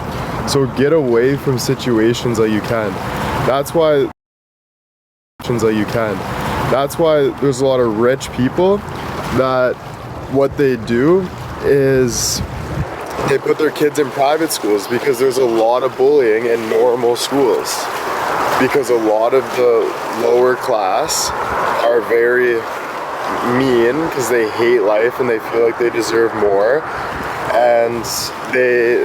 S1: So get away from situations that you can. That's why there's a lot of rich people that what they do is they put their kids in private schools because there's a lot of bullying in normal schools. Because a lot of the lower class are very mean because they hate life and they feel like they deserve more, and they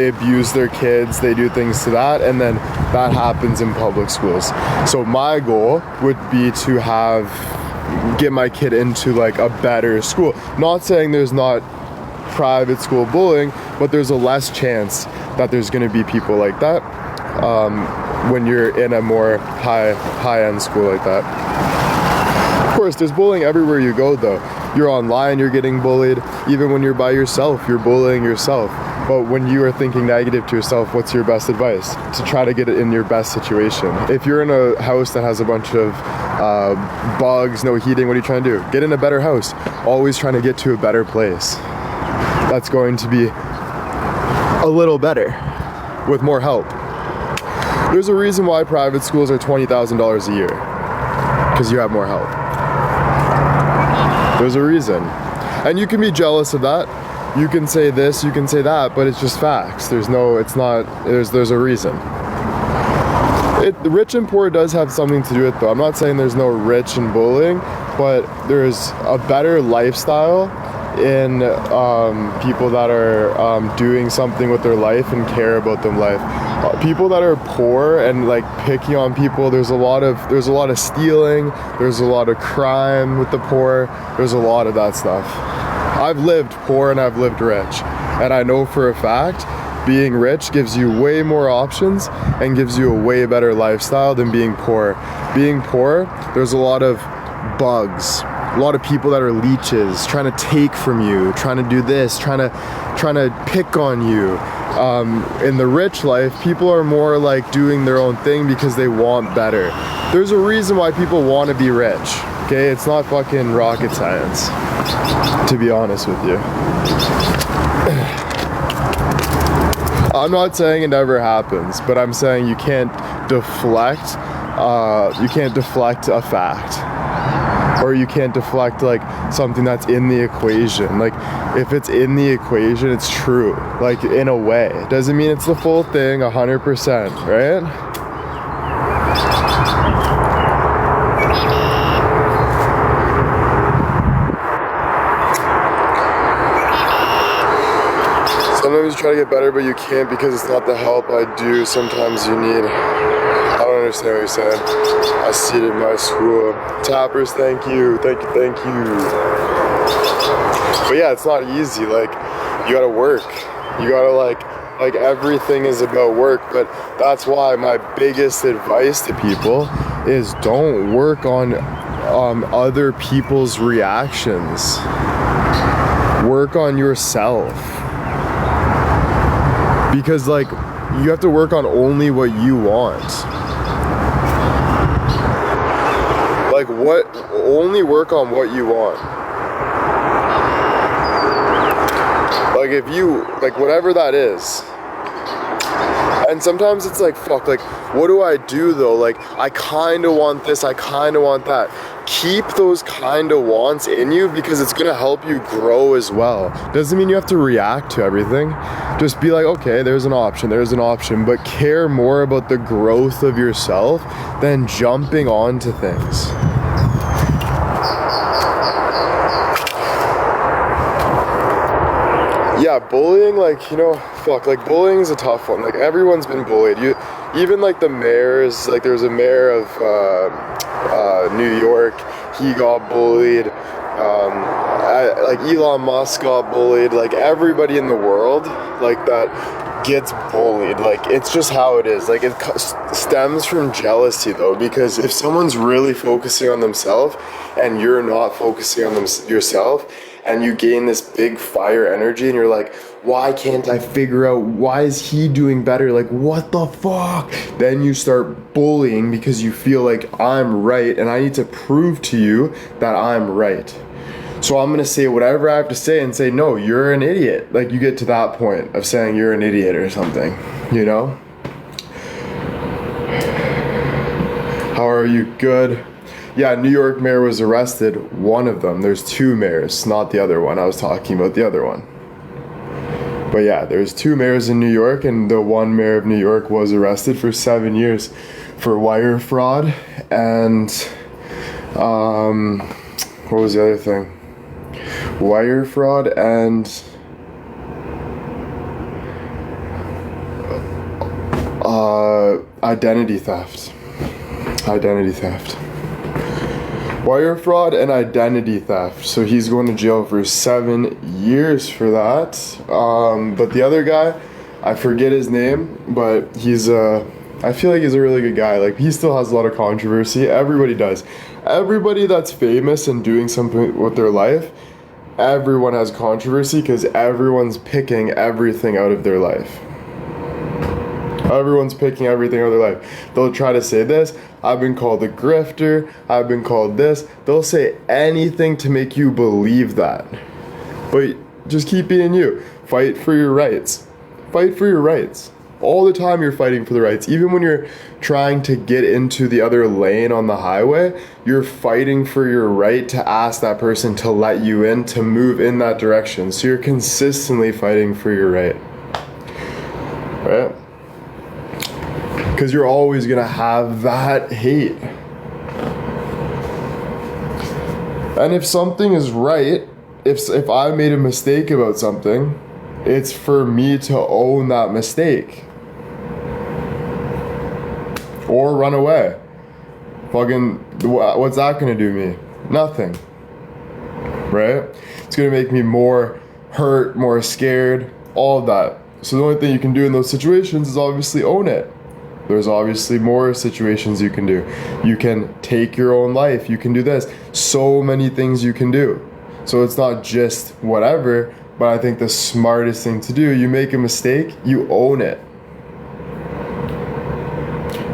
S1: abuse their kids, they do things to that, and then that happens in public schools. So my goal would be to get my kid into like a better school. Not saying there's not private school bullying, but there's a less chance that there's going to be people like that when you're in a more high-end school like that. Of course, there's bullying everywhere you go though. You're online, you're getting bullied. Even when you're by yourself, you're bullying yourself. But when you are thinking negative to yourself, what's your best advice? To try to get it in your best situation. If you're in a house that has a bunch of bugs, no heating, what are you trying to do? Get in a better house. Always trying to get to a better place. That's going to be a little better with more help. There's a reason why private schools are $20,000 a year. Because you have more help. There's a reason. And you can be jealous of that. You can say this, you can say that, but it's just facts. There's a reason. Rich and poor does have something to do with it though. I'm not saying there's no rich in bullying, but there's a better lifestyle in people that are doing something with their life and care about their life. People that are poor and like picking on people, there's a lot of stealing, there's a lot of crime with the poor, there's a lot of that stuff. I've lived poor and I've lived rich, and I know for a fact being rich gives you way more options and gives you a way better lifestyle than being poor. Being poor, there's a lot of bugs, a lot of people that are leeches trying to take from you, trying to do this, trying to pick on you. In the rich life, people are more like doing their own thing because they want better. There's a reason why people want to be rich, okay? It's not fucking rocket science, to be honest with you. I'm not saying it never happens, but I'm saying you can't deflect a fact, or you can't deflect like something that's in the equation. Like if it's in the equation, it's true, like in a way. It doesn't mean it's the full thing 100%, right? Sometimes you try to get better, but you can't because it's not the help I do. Sometimes you need. I don't understand what you're saying. I see it in my school. Tappers, thank you. Thank you. But yeah, it's not easy. Like, you gotta work. You gotta like everything is about work. But that's why my biggest advice to people is don't work on other people's reactions. Work on yourself. Because like you have to work on only what you want. Like only work on what you want. Like if you, like whatever that is. And sometimes it's like, fuck, like what do I do though? Like I kinda want this, I kinda want that. Keep those kinda wants in you because it's gonna help you grow as well. Doesn't mean you have to react to everything. Just be like, okay, there's an option, but care more about the growth of yourself than jumping onto things. Yeah, bullying, like, you know, fuck, like bullying is a tough one. Like everyone's been bullied. Even like the mayors, like there was a mayor of New York, he got bullied. Like Elon Musk got bullied. Like everybody in the world, like that gets bullied. Like it's just how it is. Like it stems from jealousy though, because if someone's really focusing on themselves and you're not focusing on yourself, and you gain this big fire energy and you're like, why can't I figure out, why is he doing better? Like, what the fuck? Then you start bullying because you feel like I'm right and I need to prove to you that I'm right. So I'm gonna say whatever I have to say and say, no, you're an idiot. Like you get to that point of saying you're an idiot or something, you know? How are you? Good. Yeah, New York mayor was arrested, one of them. There's two mayors, not the other one. I was talking about the other one. But yeah, there's two mayors in New York, and the one mayor of New York was arrested for 7 years for wire fraud and, what was the other thing? Wire fraud and, identity theft. Wire fraud and identity theft. So he's going to jail for 7 years for that. But the other guy, I forget his name, but I feel like he's a really good guy. Like he still has a lot of controversy. Everybody does. Everybody that's famous and doing something with their life, everyone has controversy because everyone's picking everything out of their life. Everyone's picking everything out of their life. They'll try to say this, I've been called a grifter, I've been called this. They'll say anything to make you believe that. But just keep being you. Fight for your rights. Fight for your rights. All the time you're fighting for the rights. Even when you're trying to get into the other lane on the highway, you're fighting for your right to ask that person to let you in, to move in that direction. So you're consistently fighting for your right. Right? Because you're always going to have that hate. And if something is right, if I made a mistake about something, it's for me to own that mistake. Or run away. Fucking, what's that going to do me? Nothing. Right? It's going to make me more hurt, more scared, all of that. So the only thing you can do in those situations is obviously own it. There's obviously more situations you can do. You can take your own life. You can do this. So many things you can do. So it's not just whatever, but I think the smartest thing to do, you make a mistake, you own it.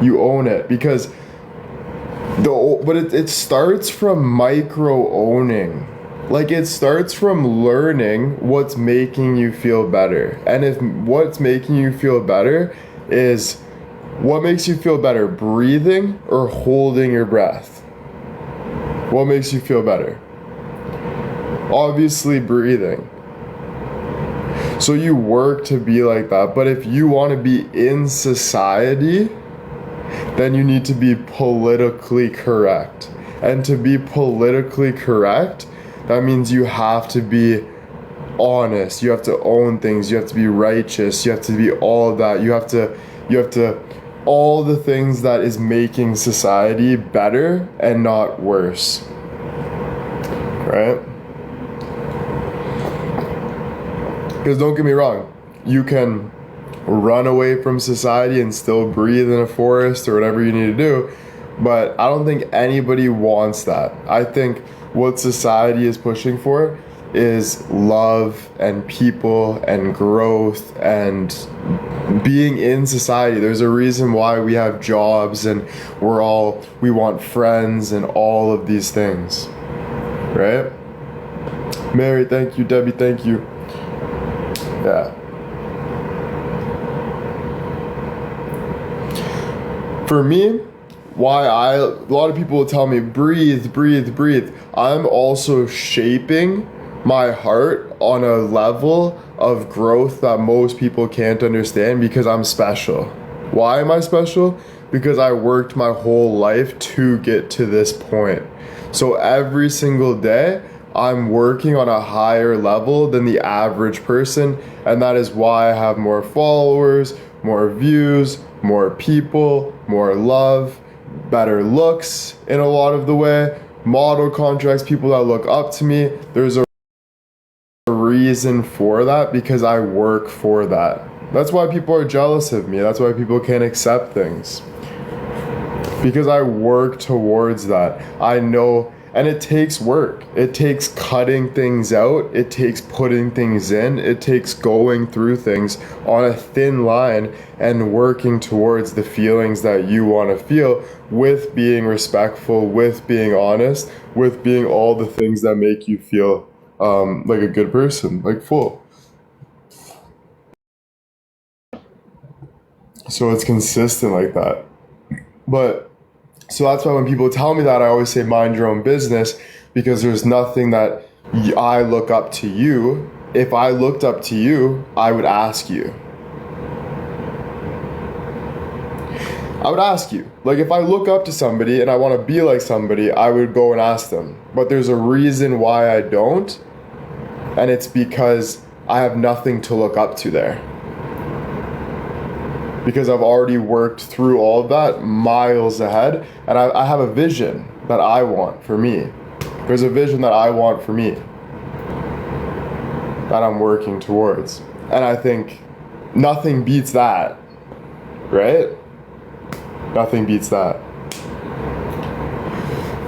S1: You own it because it starts from micro owning. Like it starts from learning what's making you feel better. And if what's making you feel better is What makes you feel better, breathing or holding your breath? What makes you feel better? Obviously breathing. So you work to be like that, but if you want to be in society, then you need to be politically correct. And to be politically correct, that means you have to be honest, you have to own things, you have to be righteous, you have to be all of that, you have to all the things that is making society better and not worse. Right? Because don't get me wrong, you can run away from society and still breathe in a forest or whatever you need to do, but I don't think anybody wants that. I think what society is pushing for is love and people and growth and being in society. There's a reason why we have jobs and we want friends and all of these things, right? Mary, thank you. Debbie, thank you. Yeah. For me, a lot of people will tell me, breathe, breathe, breathe. I'm also shaping my heart on a level of growth that most people can't understand because I'm special. Why am I special? Because I worked my whole life to get to this point. So every single day, I'm working on a higher level than the average person, and that is why I have more followers, more views, more people, more love, better looks in a lot of the way, model contracts, people that look up to me. There's a reason for that because I work for that. That's why people are jealous of me. That's why people can't accept things. Because I work towards that. I know. And it takes work. It takes cutting things out. It takes putting things in. It takes going through things on a thin line and working towards the feelings that you want to feel with being respectful, with being honest, with being all the things that make you feel like a good person, like full. So it's consistent like that. So that's why when people tell me that, I always say mind your own business, because there's nothing that I look up to you. If I looked up to you, I would ask you. I would ask you. Like if I look up to somebody and I want to be like somebody, I would go and ask them. But there's a reason why I don't, and it's because I have nothing to look up to there. Because I've already worked through all of that miles ahead, and I have a vision that I want for me. There's a vision that I want for me that I'm working towards. And I think nothing beats that, right? Nothing beats that.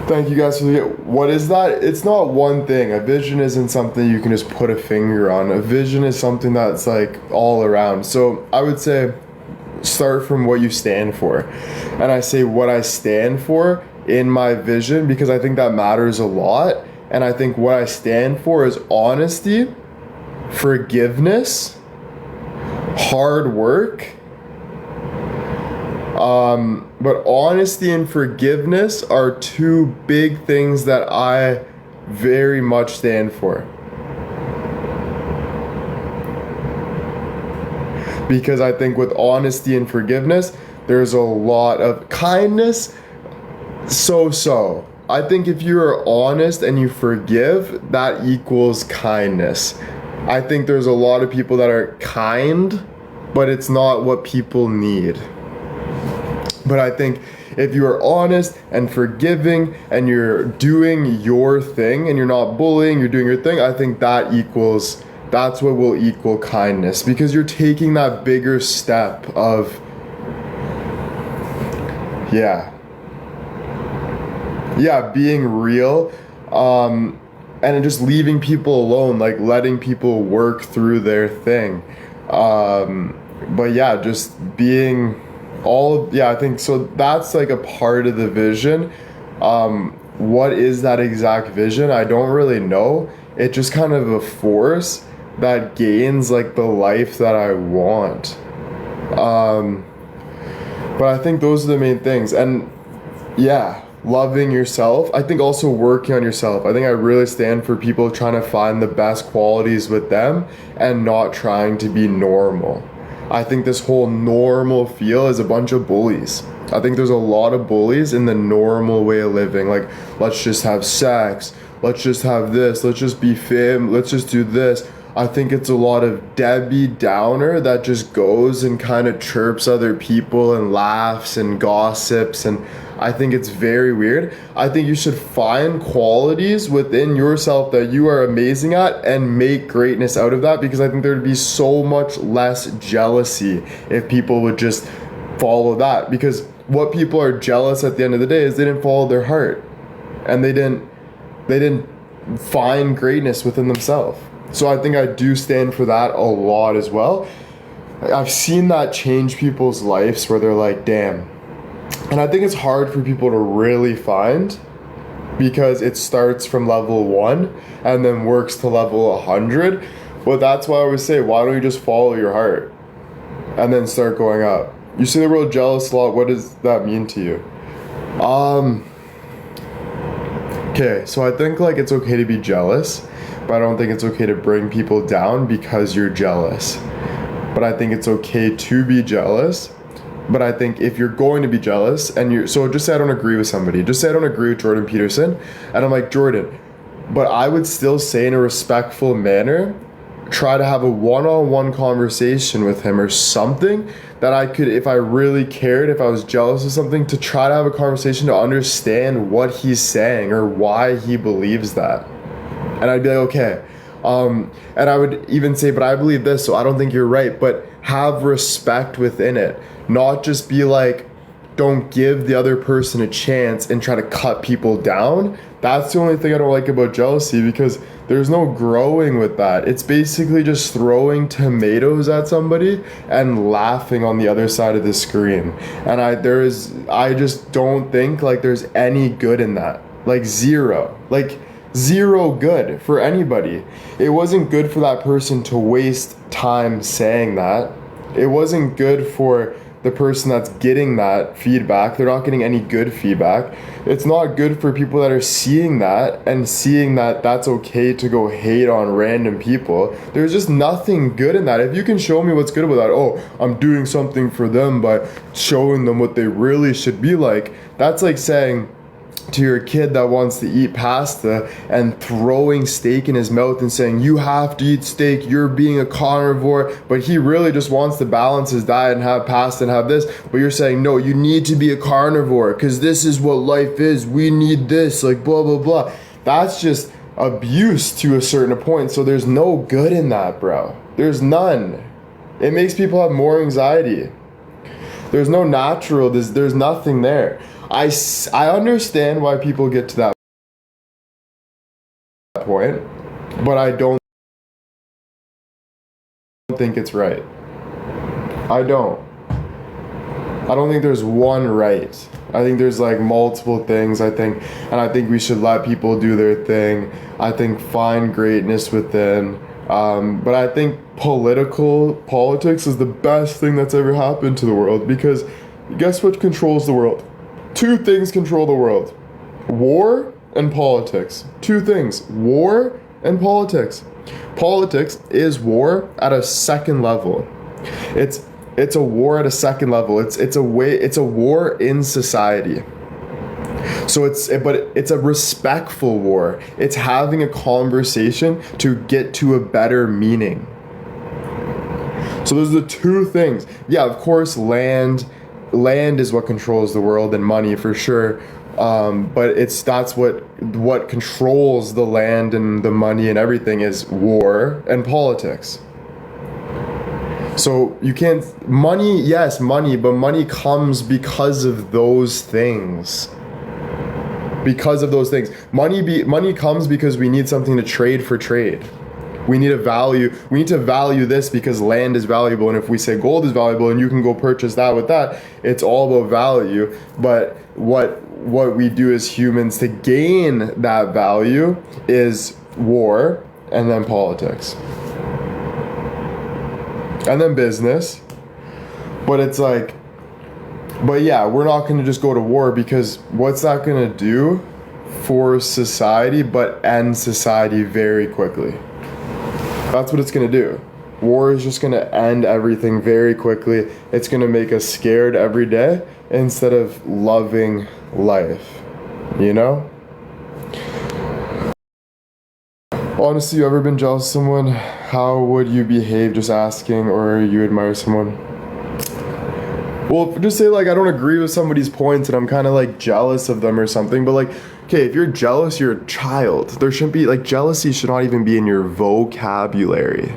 S1: Thank you guys for the. What is that? It's not one thing. A vision isn't something you can just put a finger on. A vision is something that's like all around. So I would say, start from what you stand for. And I say what I stand for in my vision because I think that matters a lot. And I think what I stand for is honesty, forgiveness, hard work. But honesty and forgiveness are two big things that I very much stand for. Because I think with honesty and forgiveness, there's a lot of kindness. So. I think if you are honest and you forgive, that equals kindness. I think there's a lot of people that are kind, but it's not what people need. But I think if you are honest and forgiving and you're doing your thing and you're not bullying, you're doing your thing, I think that's what will equal kindness, because you're taking that bigger step of, being real, and just leaving people alone, like letting people work through their thing. Just being I think so. That's like a part of the vision. What is that exact vision? I don't really know. It's just kind of a force that gains like the life that I want. But I think those are the main things. And yeah, loving yourself. I think also working on yourself. I think I really stand for people trying to find the best qualities with them and not trying to be normal. I think this whole normal feel is a bunch of bullies. I think there's a lot of bullies in the normal way of living. Like, let's just have sex. Let's just have this. Let's just be fam. Let's just do this. I think it's a lot of Debbie Downer that just goes and kind of chirps other people and laughs and gossips, and I think it's very weird. I think you should find qualities within yourself that you are amazing at and make greatness out of that, because I think there would be so much less jealousy if people would just follow that. Because what people are jealous at the end of the day is they didn't follow their heart, and they didn't find greatness within themselves. So I think I do stand for that a lot as well. I've seen that change people's lives where they're like, damn. And I think it's hard for people to really find, because it starts from level 1 and then works to level 100. But that's why I always say, why don't you just follow your heart and then start going up? You see the word jealous a lot. What does that mean to you? Okay, so I think like it's okay to be jealous, but I don't think it's okay to bring people down because you're jealous. But I think it's okay to be jealous. But I think if you're going to be jealous so just say I don't agree with somebody. Just say I don't agree with Jordan Peterson. And I'm like, Jordan, but I would still say in a respectful manner, try to have a one-on-one conversation with him or something that I could, if I really cared, if I was jealous of something, to try to have a conversation to understand what he's saying or why he believes that. And I'd be like, okay. And I would even say, but I believe this, so I don't think you're right. But have respect within it. Not just be like, don't give the other person a chance and try to cut people down. That's the only thing I don't like about jealousy, because there's no growing with that. It's basically just throwing tomatoes at somebody and laughing on the other side of the screen. And I just don't think like there's any good in that. Like zero good for anybody. It wasn't good for that person to waste time saying that. It wasn't good for the person that's getting that feedback. They're not getting any good feedback. It's not good for people that are seeing that and seeing that that's okay to go hate on random people. There's just nothing good in that. If you can show me what's good about that, oh, I'm doing something for them by showing them what they really should be like. That's like saying to your kid that wants to eat pasta and throwing steak in his mouth and saying, you have to eat steak, you're being a carnivore, but he really just wants to balance his diet and have pasta and have this. But you're saying, no, you need to be a carnivore because this is what life is. We need this, like blah, blah, blah. That's just abuse to a certain point. So there's no good in that, bro. There's none. It makes people have more anxiety. There's no natural, there's nothing there. I understand why people get to that point, but I don't think it's right. I don't think there's one right. I think there's like multiple things, and I think we should let people do their thing. I think find greatness within. But I think politics is the best thing that's ever happened to the world, because guess what controls the world? Two things control the world: war and politics. Two things: war and politics. Politics is war at a second level. It's a war at a second level. It's a war in society. So it's a respectful war. It's having a conversation to get to a better meaning. So those are the two things. Yeah, of course, land is what controls the world, and money for sure. But that's what controls the land and the money and everything is war and politics. So you can't, money, but money comes because of those things. Money comes because we need something to trade for trade. We need to value this because land is valuable, and if we say gold is valuable and you can go purchase that with that, it's all about value. But what we do as humans to gain that value is war, and then politics, and then business. But it's like But yeah, we're not going to just go to war, because what's that going to do for society but end society very quickly? That's what it's going to do. War is just going to end everything very quickly. It's going to make us scared every day instead of loving life. You know? Honestly, you ever been jealous of someone? How would you behave? Just asking. Or you admire someone? Well, just say like I don't agree with somebody's points and I'm kind of like jealous of them or something, but like, okay, if you're jealous, you're a child. There shouldn't be, like, jealousy should not even be in your vocabulary.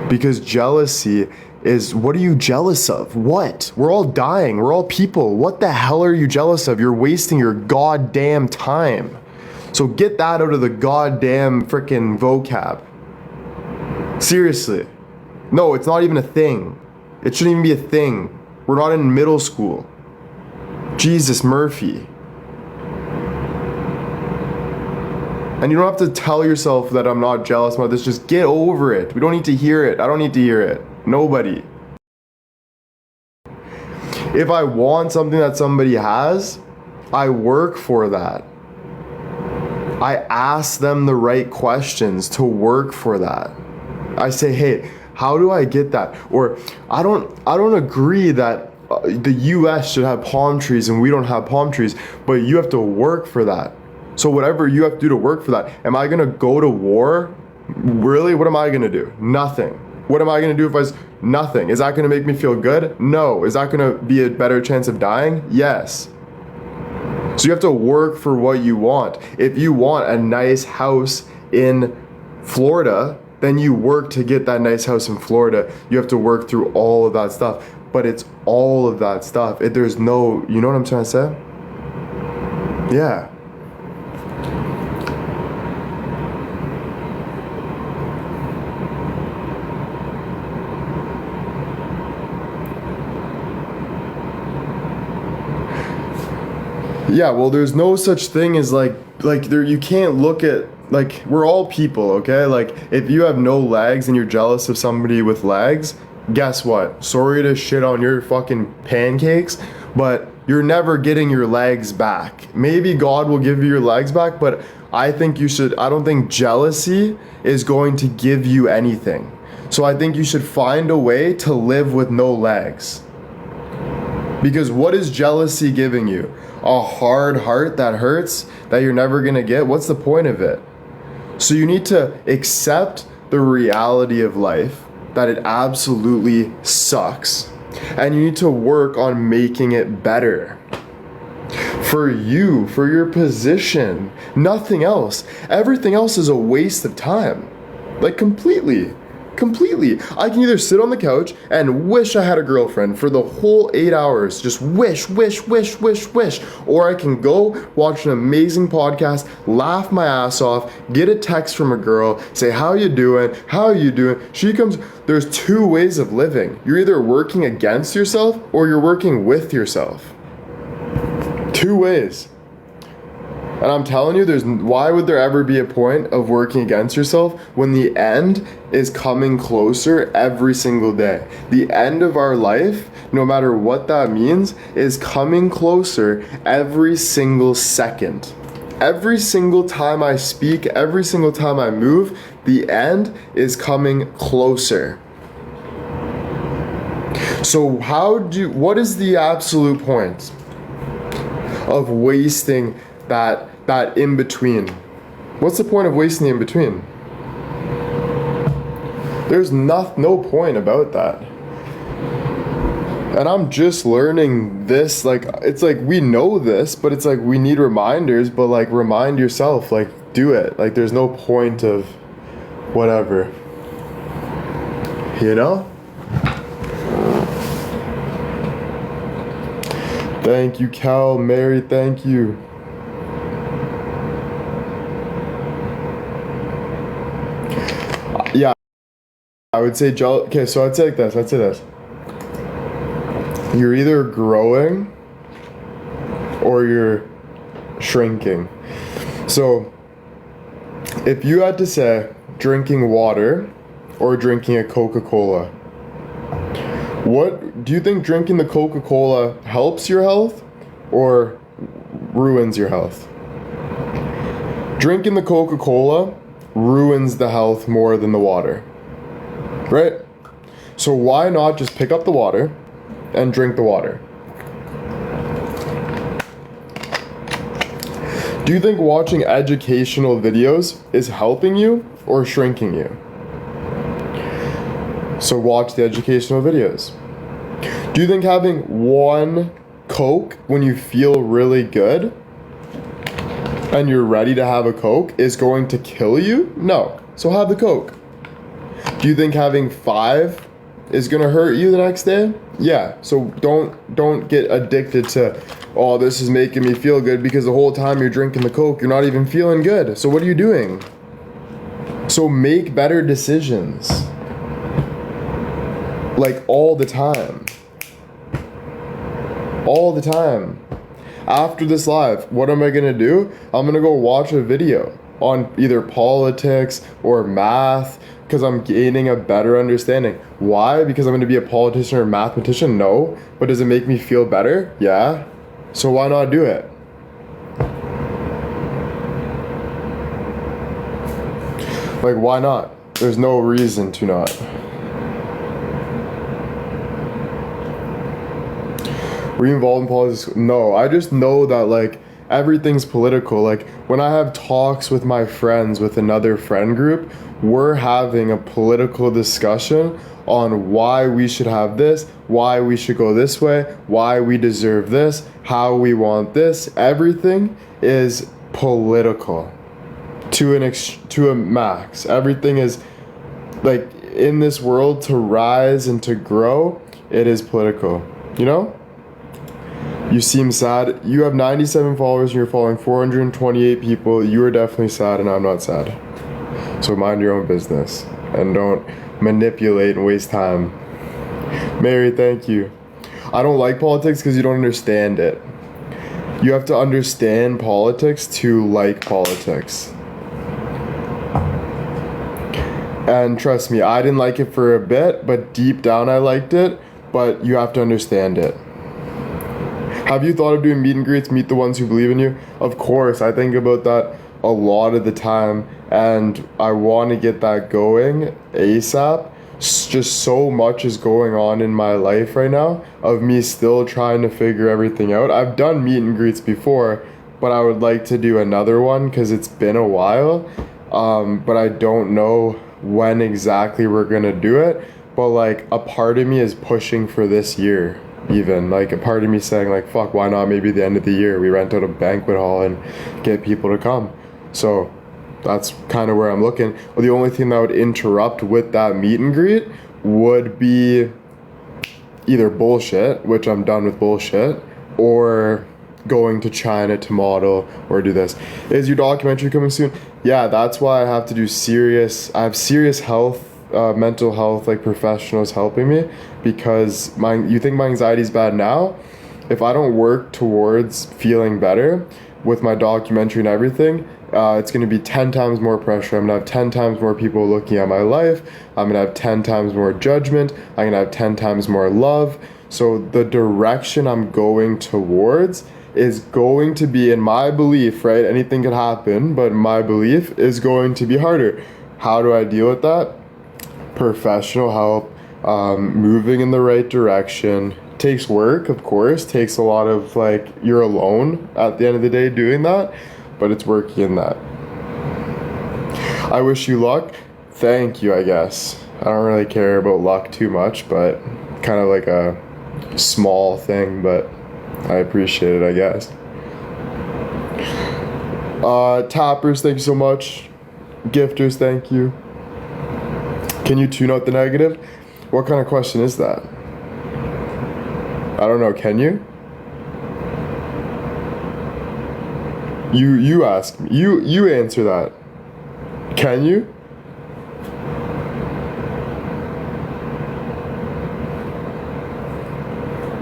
S1: Because jealousy is, what are you jealous of? What? We're all dying. We're all people. What the hell are you jealous of? You're wasting your goddamn time. So get that out of the goddamn freaking vocab. Seriously. No, it's not even a thing. It shouldn't even be a thing. We're not in middle school. Jesus Murphy. And you don't have to tell yourself that I'm not jealous about this. Just get over it. We don't need to hear it. I don't need to hear it. Nobody. If I want something that somebody has, I work for that. I ask them the right questions to work for that. I say, hey, how do I get that? Or I don't agree that the US should have palm trees and we don't have palm trees, but you have to work for that. So whatever you have to do to work for that, am I gonna go to war? Really? What am I gonna do? Nothing. What am I gonna do if I was nothing? Is that gonna make me feel good? No. Is that gonna be a better chance of dying? Yes. So you have to work for what you want. If you want a nice house in Florida, then you work to get that nice house in Florida. You have to work through all of that stuff. But it's all of that stuff. There's no, you know what I'm trying to say? Yeah. Yeah, well, there's no such thing as like there, you can't look at, like, we're all people, okay? Like, if you have no legs and you're jealous of somebody with legs, guess what? Sorry to shit on your fucking pancakes, but you're never getting your legs back. Maybe God will give you your legs back, but I don't think jealousy is going to give you anything. So I think you should find a way to live with no legs. Because what is jealousy giving you? A hard heart that hurts, that you're never gonna get? What's the point of it? So you need to accept the reality of life, that it absolutely sucks, and you need to work on making it better. For you, for your position, nothing else. Everything else is a waste of time. Like, completely. I can either sit on the couch and wish I had a girlfriend for the whole 8 hours, just wish, or I can go watch an amazing podcast, laugh my ass off, get a text from a girl, say, how you doing? She comes. There's two ways of living. You're either working against yourself or you're working with yourself. Two ways. And I'm telling you, why would there ever be a point of working against yourself when the end is coming closer every single day? The end of our life, no matter what that means, is coming closer every single second. Every single time I speak, every single time I move, the end is coming closer. So what is the absolute point of wasting that in between? What's the point of wasting the in between? There's no point about that. And I'm just learning this, like, it's like we know this, but it's like we need reminders, but like remind yourself, like, do it. Like, there's no point of whatever. You know? Thank you, Cal, Mary, thank you. Yeah, I would say okay, so I'd say like this. I'd say this. You're either growing or you're shrinking. So if you had to say drinking water or drinking a Coca-Cola, what do you think drinking the Coca-Cola helps your health or ruins your health? Drinking the Coca-Cola ruins the health more than the water, right? So why not just pick up the water and drink the water? Do you think watching educational videos is helping you or shrinking you? So watch the educational videos. Do you think having one Coke when you feel really good and you're ready to have a Coke is going to kill you? No. So have the Coke. Do you think having 5 is gonna hurt you the next day? Yeah. So don't get addicted to, oh, this is making me feel good, because the whole time you're drinking the Coke, you're not even feeling good. So what are you doing? So make better decisions. Like all the time. All the time. After this live, what am I gonna do? I'm gonna go watch a video on either politics or math, because I'm gaining a better understanding. Why? Because I'm gonna be a politician or a mathematician? No. But does it make me feel better? Yeah. So why not do it? Like, why not? There's no reason to not. Were you involved in politics? No, I just know that, like, everything's political. Like, when I have talks with my friends with another friend group, we're having a political discussion on why we should have this, why we should go this way, why we deserve this, how we want this. Everything is political to a max. Everything is, like, in this world, to rise and to grow, it is political, you know? You seem sad. You have 97 followers and you're following 428 people. You are definitely sad and I'm not sad. So mind your own business and don't manipulate and waste time. Mary, thank you. I don't like politics because you don't understand it. You have to understand politics to like politics. And trust me, I didn't like it for a bit, but deep down I liked it, but you have to understand it. Have you thought of doing meet and greets, meet the ones who believe in you? Of course, I think about that a lot of the time, and I want to get that going ASAP. Just so much is going on in my life right now of me still trying to figure everything out. I've done meet and greets before, but I would like to do another one because it's been a while, but I don't know when exactly we're gonna do it. But like, a part of me is pushing for this year. Even like a part of me saying, like, fuck, why not maybe the end of the year we rent out a banquet hall and get people to come. So that's kind of where I'm looking. Well, the only thing that would interrupt with that meet and greet would be either bullshit, which I'm done with bullshit, or going to China to model or do this. Is your documentary coming soon? Yeah, that's why I have to do I have serious health, mental health, like, professionals helping me, because you think my anxiety is bad now? If I don't work towards feeling better with my documentary and everything, it's going to be 10 times more pressure. I'm going to have 10 times more people looking at my life. I'm going to have 10 times more judgment. I'm going to have 10 times more love. So the direction I'm going towards is going to be, in my belief, right? Anything could happen, but my belief is going to be harder. How do I deal with that? Professional help, moving in the right direction. Takes work, of course, takes a lot of, like, you're alone at the end of the day doing that, but it's working in that. I wish you luck. Thank you, I guess. I don't really care about luck too much, but kind of like a small thing, but I appreciate it, I guess. Tappers, thank you so much. Gifters, thank you. Can you tune out the negative? What kind of question is that? I don't know, can you? You ask me. You answer that. Can you?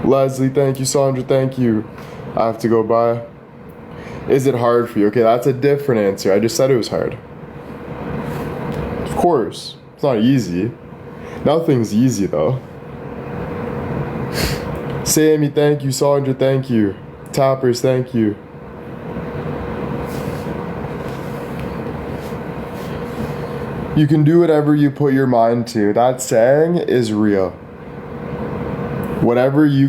S1: Leslie, thank you. Sandra, thank you. I have to go by. Is it hard for you? Okay, that's a different answer. I just said it was hard. Of course. It's not easy. Nothing's easy, though. Sammy, thank you. Sandra, thank you. Tappers, thank you. You can do whatever you put your mind to. That saying is real. Whatever you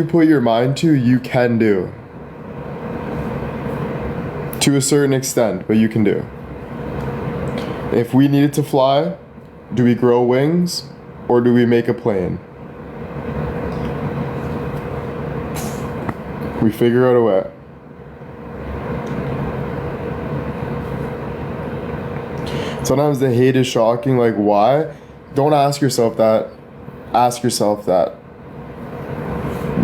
S1: put your mind to, you can do. To a certain extent, but you can do. If we needed to fly, do we grow wings or do we make a plane? We figure out a way. Sometimes the hate is shocking, like why? Don't ask yourself that. Ask yourself that.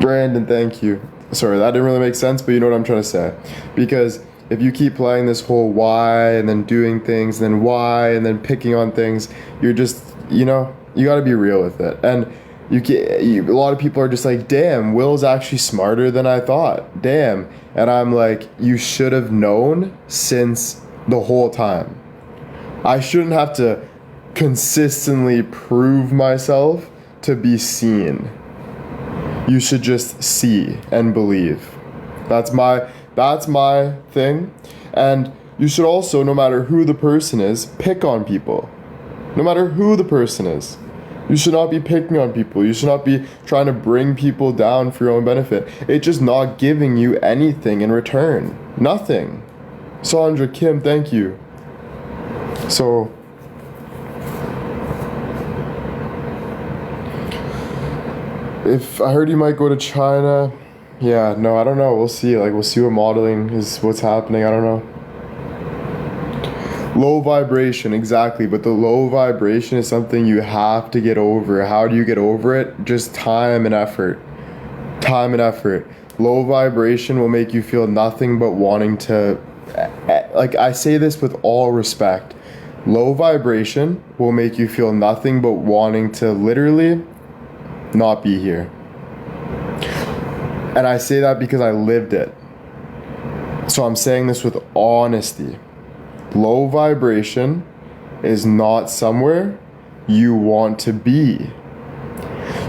S1: Brandon, thank you. Sorry, that didn't really make sense, but you know what I'm trying to say. Because if you keep playing this whole why and then doing things and then why and then picking on things, you're just, you gotta be real with it. And a lot of people are just like, damn, Will's actually smarter than I thought. Damn. And I'm like, you should have known since the whole time. I shouldn't have to consistently prove myself to be seen. You should just see and believe. That's my thing. And you should also, no matter who the person is, pick on people. No matter who the person is. You should not be picking on people. You should not be trying to bring people down for your own benefit. It's just not giving you anything in return. Nothing. Sandra, Kim, thank you. So, if I heard you might go to China, yeah, no, I don't know. We'll see. We'll see what modeling is, what's happening. I don't know. Low vibration, exactly. But the low vibration is something you have to get over. How do you get over it? Just time and effort. Time and effort. Low vibration will make you feel nothing but wanting to, I say this with all respect. Low vibration will make you feel nothing but wanting to literally not be here. And I say that because I lived it. So I'm saying this with honesty. Low vibration is not somewhere you want to be.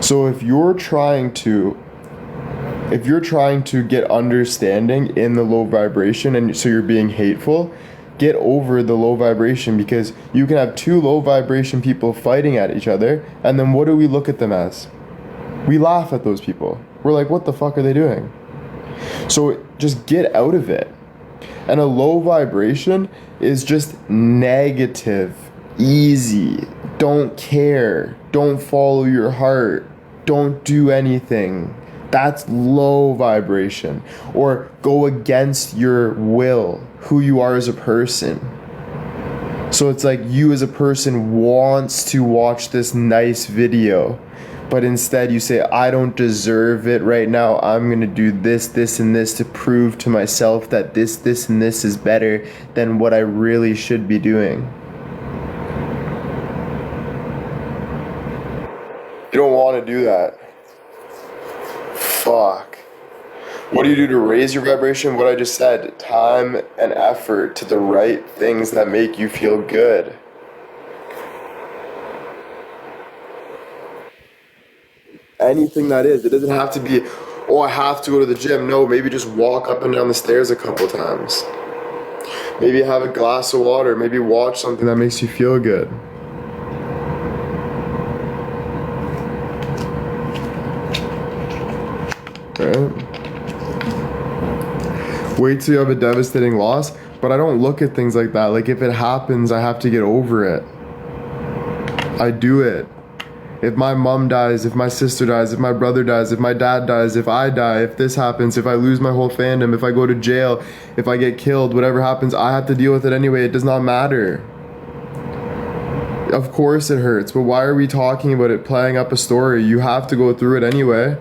S1: So if you're trying to get understanding in the low vibration and so you're being hateful, get over the low vibration, because you can have two low vibration people fighting at each other, and then what do we look at them as? We laugh at those people. We're like, what the fuck are they doing? So just get out of it. And a low vibration is just negative, easy, don't care, don't follow your heart, don't do anything. That's low vibration. Or go against your will, who you are as a person. So it's like you as a person wants to watch this nice video, but instead you say, I don't deserve it right now. I'm going to do this, this, and this to prove to myself that this, and this is better than what I really should be doing. You don't want to do that. Fuck. What do you do to raise your vibration? What I just said, time and effort to the right things that make you feel good. Anything that is. It doesn't have to be, oh, I have to go to the gym. No, maybe just walk up and down the stairs a couple times. Maybe have a glass of water. Maybe watch something that makes you feel good. Right? Wait till you have a devastating loss. But I don't look at things like that. Like, if it happens, I have to get over it. I do it. If my mom dies, if my sister dies, if my brother dies, if my dad dies, if I die, if this happens, if I lose my whole fandom, if I go to jail, if I get killed, whatever happens, I have to deal with it anyway. It does not matter. Of course it hurts, but why are we talking about it, playing up a story? You have to go through it anyway.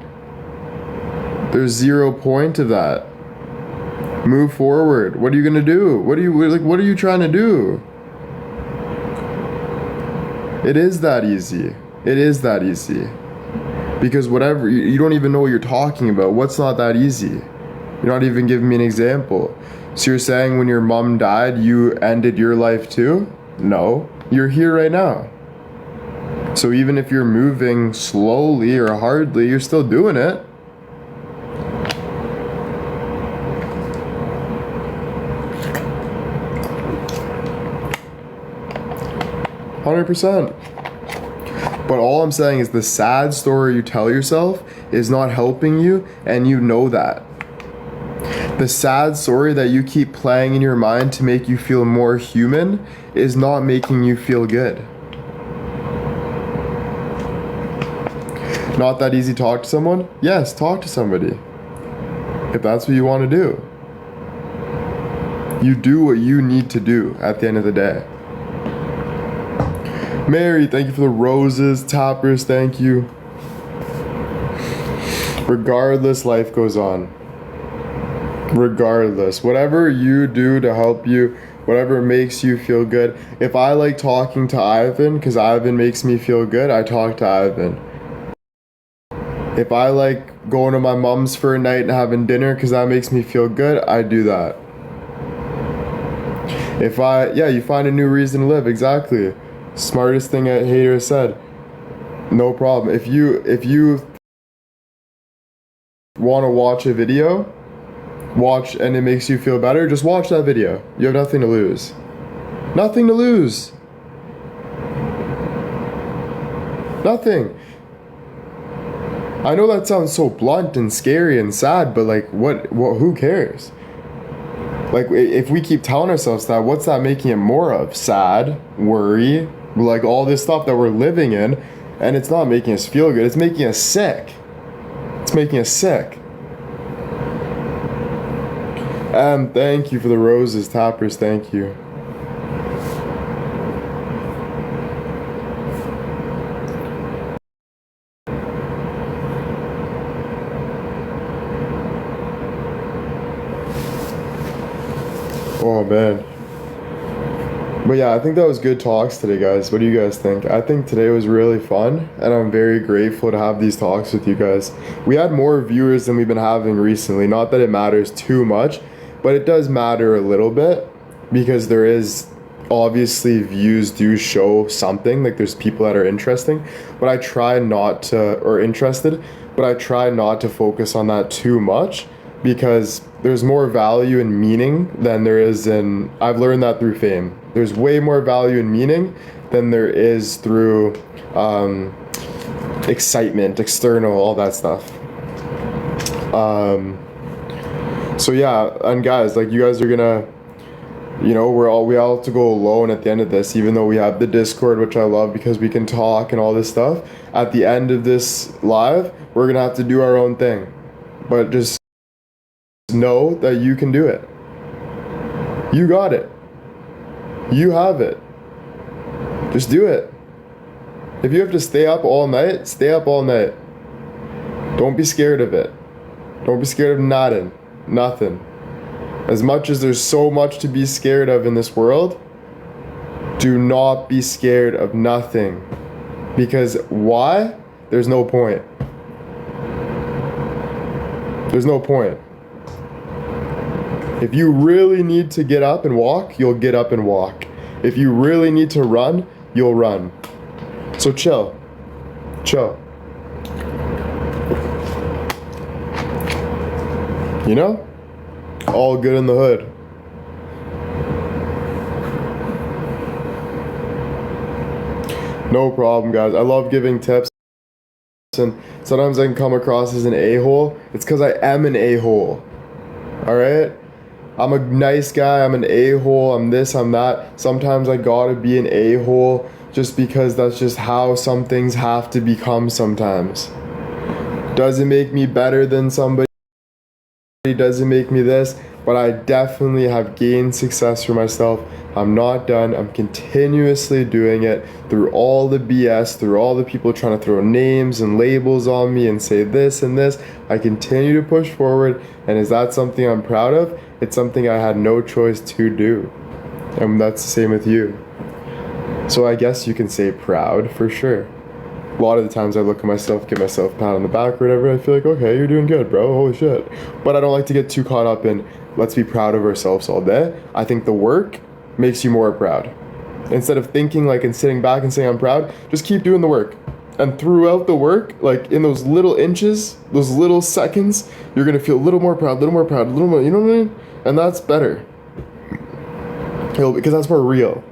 S1: There's zero point to that. Move forward. What are you gonna do? What are you trying to do? It is that easy. It is that easy. Because whatever, you don't even know what you're talking about. What's not that easy? You're not even giving me an example. So you're saying when your mom died, you ended your life too? No. You're here right now. So even if you're moving slowly or hardly, you're still doing it. 100%. But all I'm saying is the sad story you tell yourself is not helping you, and you know that. The sad story that you keep playing in your mind to make you feel more human is not making you feel good. Not that easy to talk to someone? Yes, talk to somebody. If that's what you want to do. You do what you need to do at the end of the day. Mary, thank you for the roses. Tappers, thank you. Regardless, life goes on. Regardless. Whatever you do to help you, whatever makes you feel good. If I like talking to Ivan because Ivan makes me feel good, I talk to Ivan. If I like going to my mom's for a night and having dinner because that makes me feel good, I do that. You find a new reason to live, exactly. Smartest thing a hater said. No problem. If you want to watch a video, and it makes you feel better, just watch that video. You have nothing to lose. Nothing to lose. Nothing. I know that sounds so blunt and scary and sad, but like what who cares? Like if we keep telling ourselves that, what's that making it more of? Sad, worry, like all this stuff that we're living in, and it's not making us feel good. It's making us sick. It's making us sick. And thank you for the roses, Tappers, thank you. Oh man. But yeah, I think that was good talks today, guys. What do you guys think? I think today was really fun, and I'm very grateful to have these talks with you guys. We had more viewers than we've been having recently. Not that it matters too much, but it does matter a little bit, because there is obviously views do show something. Like there's people that are interesting, but I try not to, or interested, but I try not to focus on that too much, because there's more value in meaning than there is in, I've learned that through fame. There's way more value in meaning than there is through excitement, external, all that stuff. So yeah, and guys, like you guys are gonna, you know, we all have to go alone at the end of this, even though we have the Discord, which I love because we can talk and all this stuff. At the end of this live, we're gonna have to do our own thing, but just know that you can do it. You got it. You have it. Just do it. If you have to stay up all night, stay up all night. Don't be scared of it. Don't be scared of nothing. As much as there's so much to be scared of in this world, do not be scared of nothing. Because why? There's no point. There's no point. If you really need to get up and walk, you'll get up and walk. If you really need to run, you'll run. So chill. Chill. You know? All good in the hood. No problem, guys. I love giving tips. And sometimes I can come across as an a-hole. It's because I am an a-hole. Alright? I'm a nice guy, I'm an a-hole, I'm this, I'm that. Sometimes I gotta be an a-hole just because that's just how some things have to become sometimes. Doesn't make me better than somebody, doesn't make me this, but I definitely have gained success for myself. I'm not done. I'm continuously doing it through all the BS, through all the people trying to throw names and labels on me and say this and this. I continue to push forward, and is that something I'm proud of? It's something I had no choice to do, and that's the same with you. So I guess you can say proud for sure. A lot of the times I look at myself, give myself a pat on the back or whatever, I feel like, okay, you're doing good, bro, holy shit. But I don't like to get too caught up in, let's be proud of ourselves all day. I think the work makes you more proud. Instead of thinking like and sitting back and saying I'm proud, just keep doing the work. And throughout the work, like in those little inches, those little seconds, you're gonna feel a little more proud, a little more proud, a little more, you know what I mean? And that's better. Because that's more real.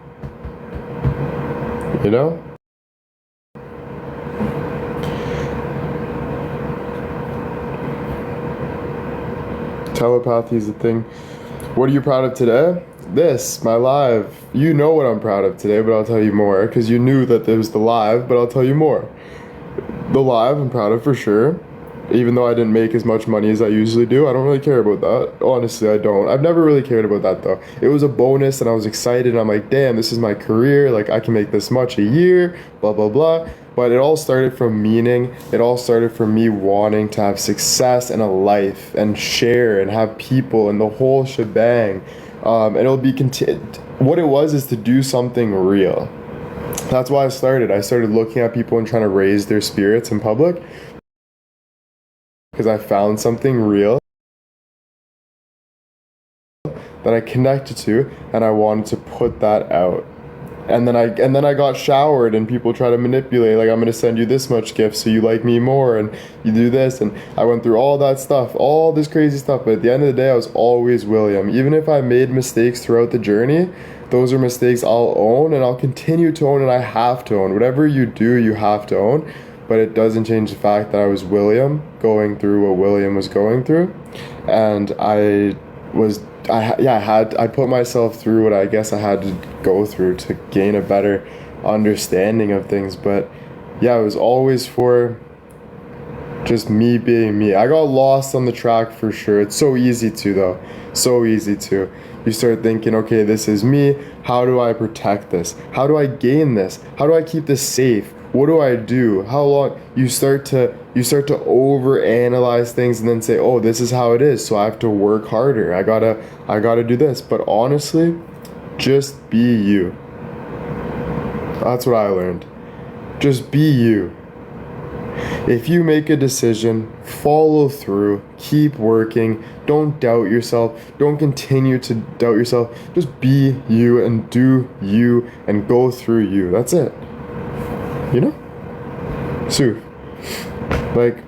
S1: You know? Telepathy is a thing. What are you proud of today? This, my live. You know what I'm proud of today, but I'll tell you more, because you knew that there was the live, but I'll tell you more. The live I'm proud of for sure. Even though I didn't make as much money as I usually do, I don't really care about that. Honestly, I don't. I've never really cared about that though. It was a bonus and I was excited and I'm like, damn, this is my career. Like I can make this much a year, blah, blah, blah. But it all started from meaning. It all started from me wanting to have success and a life and share and have people and the whole shebang. And it'll be what it was is to do something real. That's why I started. I started looking at people and trying to raise their spirits in public because I found something real that I connected to and I wanted to put that out. And then I got showered and people try to manipulate, like I'm gonna send you this much gift so you like me more and you do this, and I went through all that stuff, all this crazy stuff, but at the end of the day I was always William. Even if I made mistakes throughout the journey, those are mistakes I'll own and I'll continue to own, and I have to own. Whatever you do, you have to own. But it doesn't change the fact that I was William going through what William was going through, and I put myself through what I guess I had to go through to gain a better understanding of things. But yeah, it was always for just me being me. I got lost on the track for sure. It's so easy to though, so easy to. You start thinking, okay, this is me. How do I protect this? How do I gain this? How do I keep this safe? What do I do? How long? You start to overanalyze things and then say, oh, this is how it is, so I have to work harder. I gotta do this. But honestly, just be you. That's what I learned. Just be you. If you make a decision, follow through, keep working, don't doubt yourself, don't continue to doubt yourself. Just be you and do you and go through you. That's it. You know? So, like,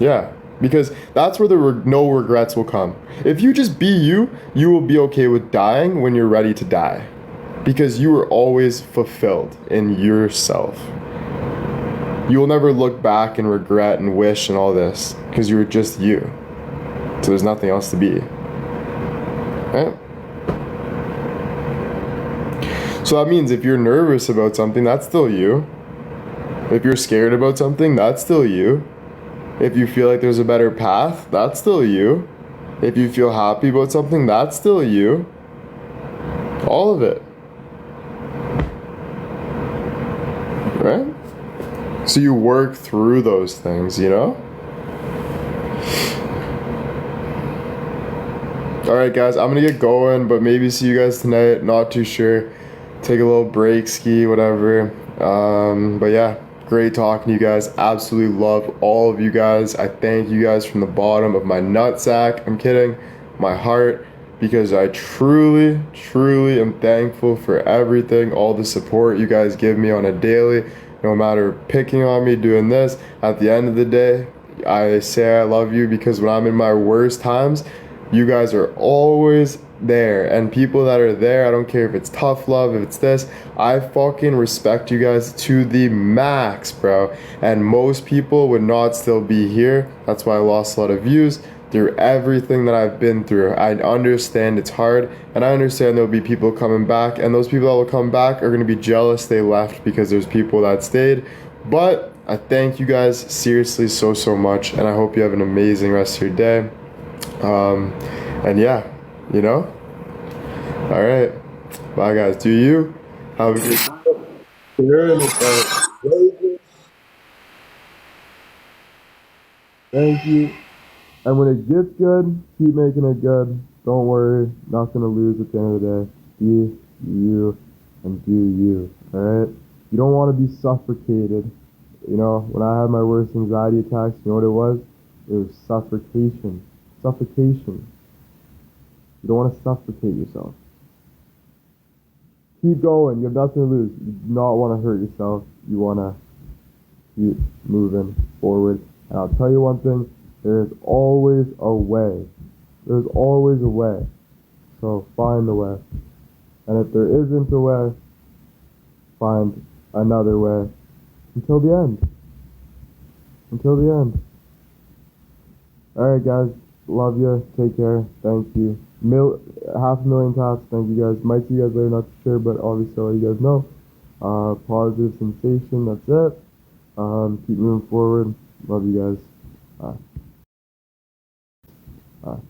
S1: yeah, because that's where the no regrets will come. If you just be you, you will be okay with dying when you're ready to die. Because you are always fulfilled in yourself. You will never look back and regret and wish and all this, because you were just you. So there's nothing else to be. Right? So that means if you're nervous about something, that's still you. If you're scared about something, that's still you. If you feel like there's a better path, that's still you. If you feel happy about something, that's still you. All of it. Right? So you work through those things, you know? Alright guys, I'm gonna get going, but maybe see you guys tonight. Not too sure. Take a little break, ski, whatever. But yeah. Great talking to you guys. Absolutely love all of you guys. I thank you guys from the bottom of my nutsack. I'm kidding. My heart. Because I truly, truly am thankful for everything. All the support you guys give me on a daily. No matter picking on me, doing this. At the end of the day, I say I love you because when I'm in my worst times, you guys are always there. And people that are there, I don't care if it's tough love, if it's this, I fucking respect you guys to the max, bro. And most people would not still be here. That's why I lost a lot of views through everything that I've been through. I understand it's hard, and I understand there'll be people coming back, and those people that will come back are gonna be jealous they left because there's people that stayed. But I thank you guys seriously so much, and I hope you have an amazing rest of your day. And yeah, you know? Alright. Bye guys. Do you have a good Thank you. And when it gets good, keep making it good. Don't worry. Nothing to lose at the end of the day. Be you and do you. Alright? You don't want to be suffocated. You know, when I had my worst anxiety attacks, you know what it was? It was suffocation. Suffocation. You don't want to suffocate yourself. Keep going. You have nothing to lose. You do not want to hurt yourself. You want to keep moving forward. And I'll tell you one thing. There is always a way. There's always a way. So find the way. And if there isn't a way, find another way. Until the end. Until the end. Alright guys, love you, take care, thank you. 500,000 taps, thank you guys. Might see you guys later, not sure, but obviously I'll let you guys know. Positive sensation, that's it. Keep moving forward. Love you guys. Bye. Bye.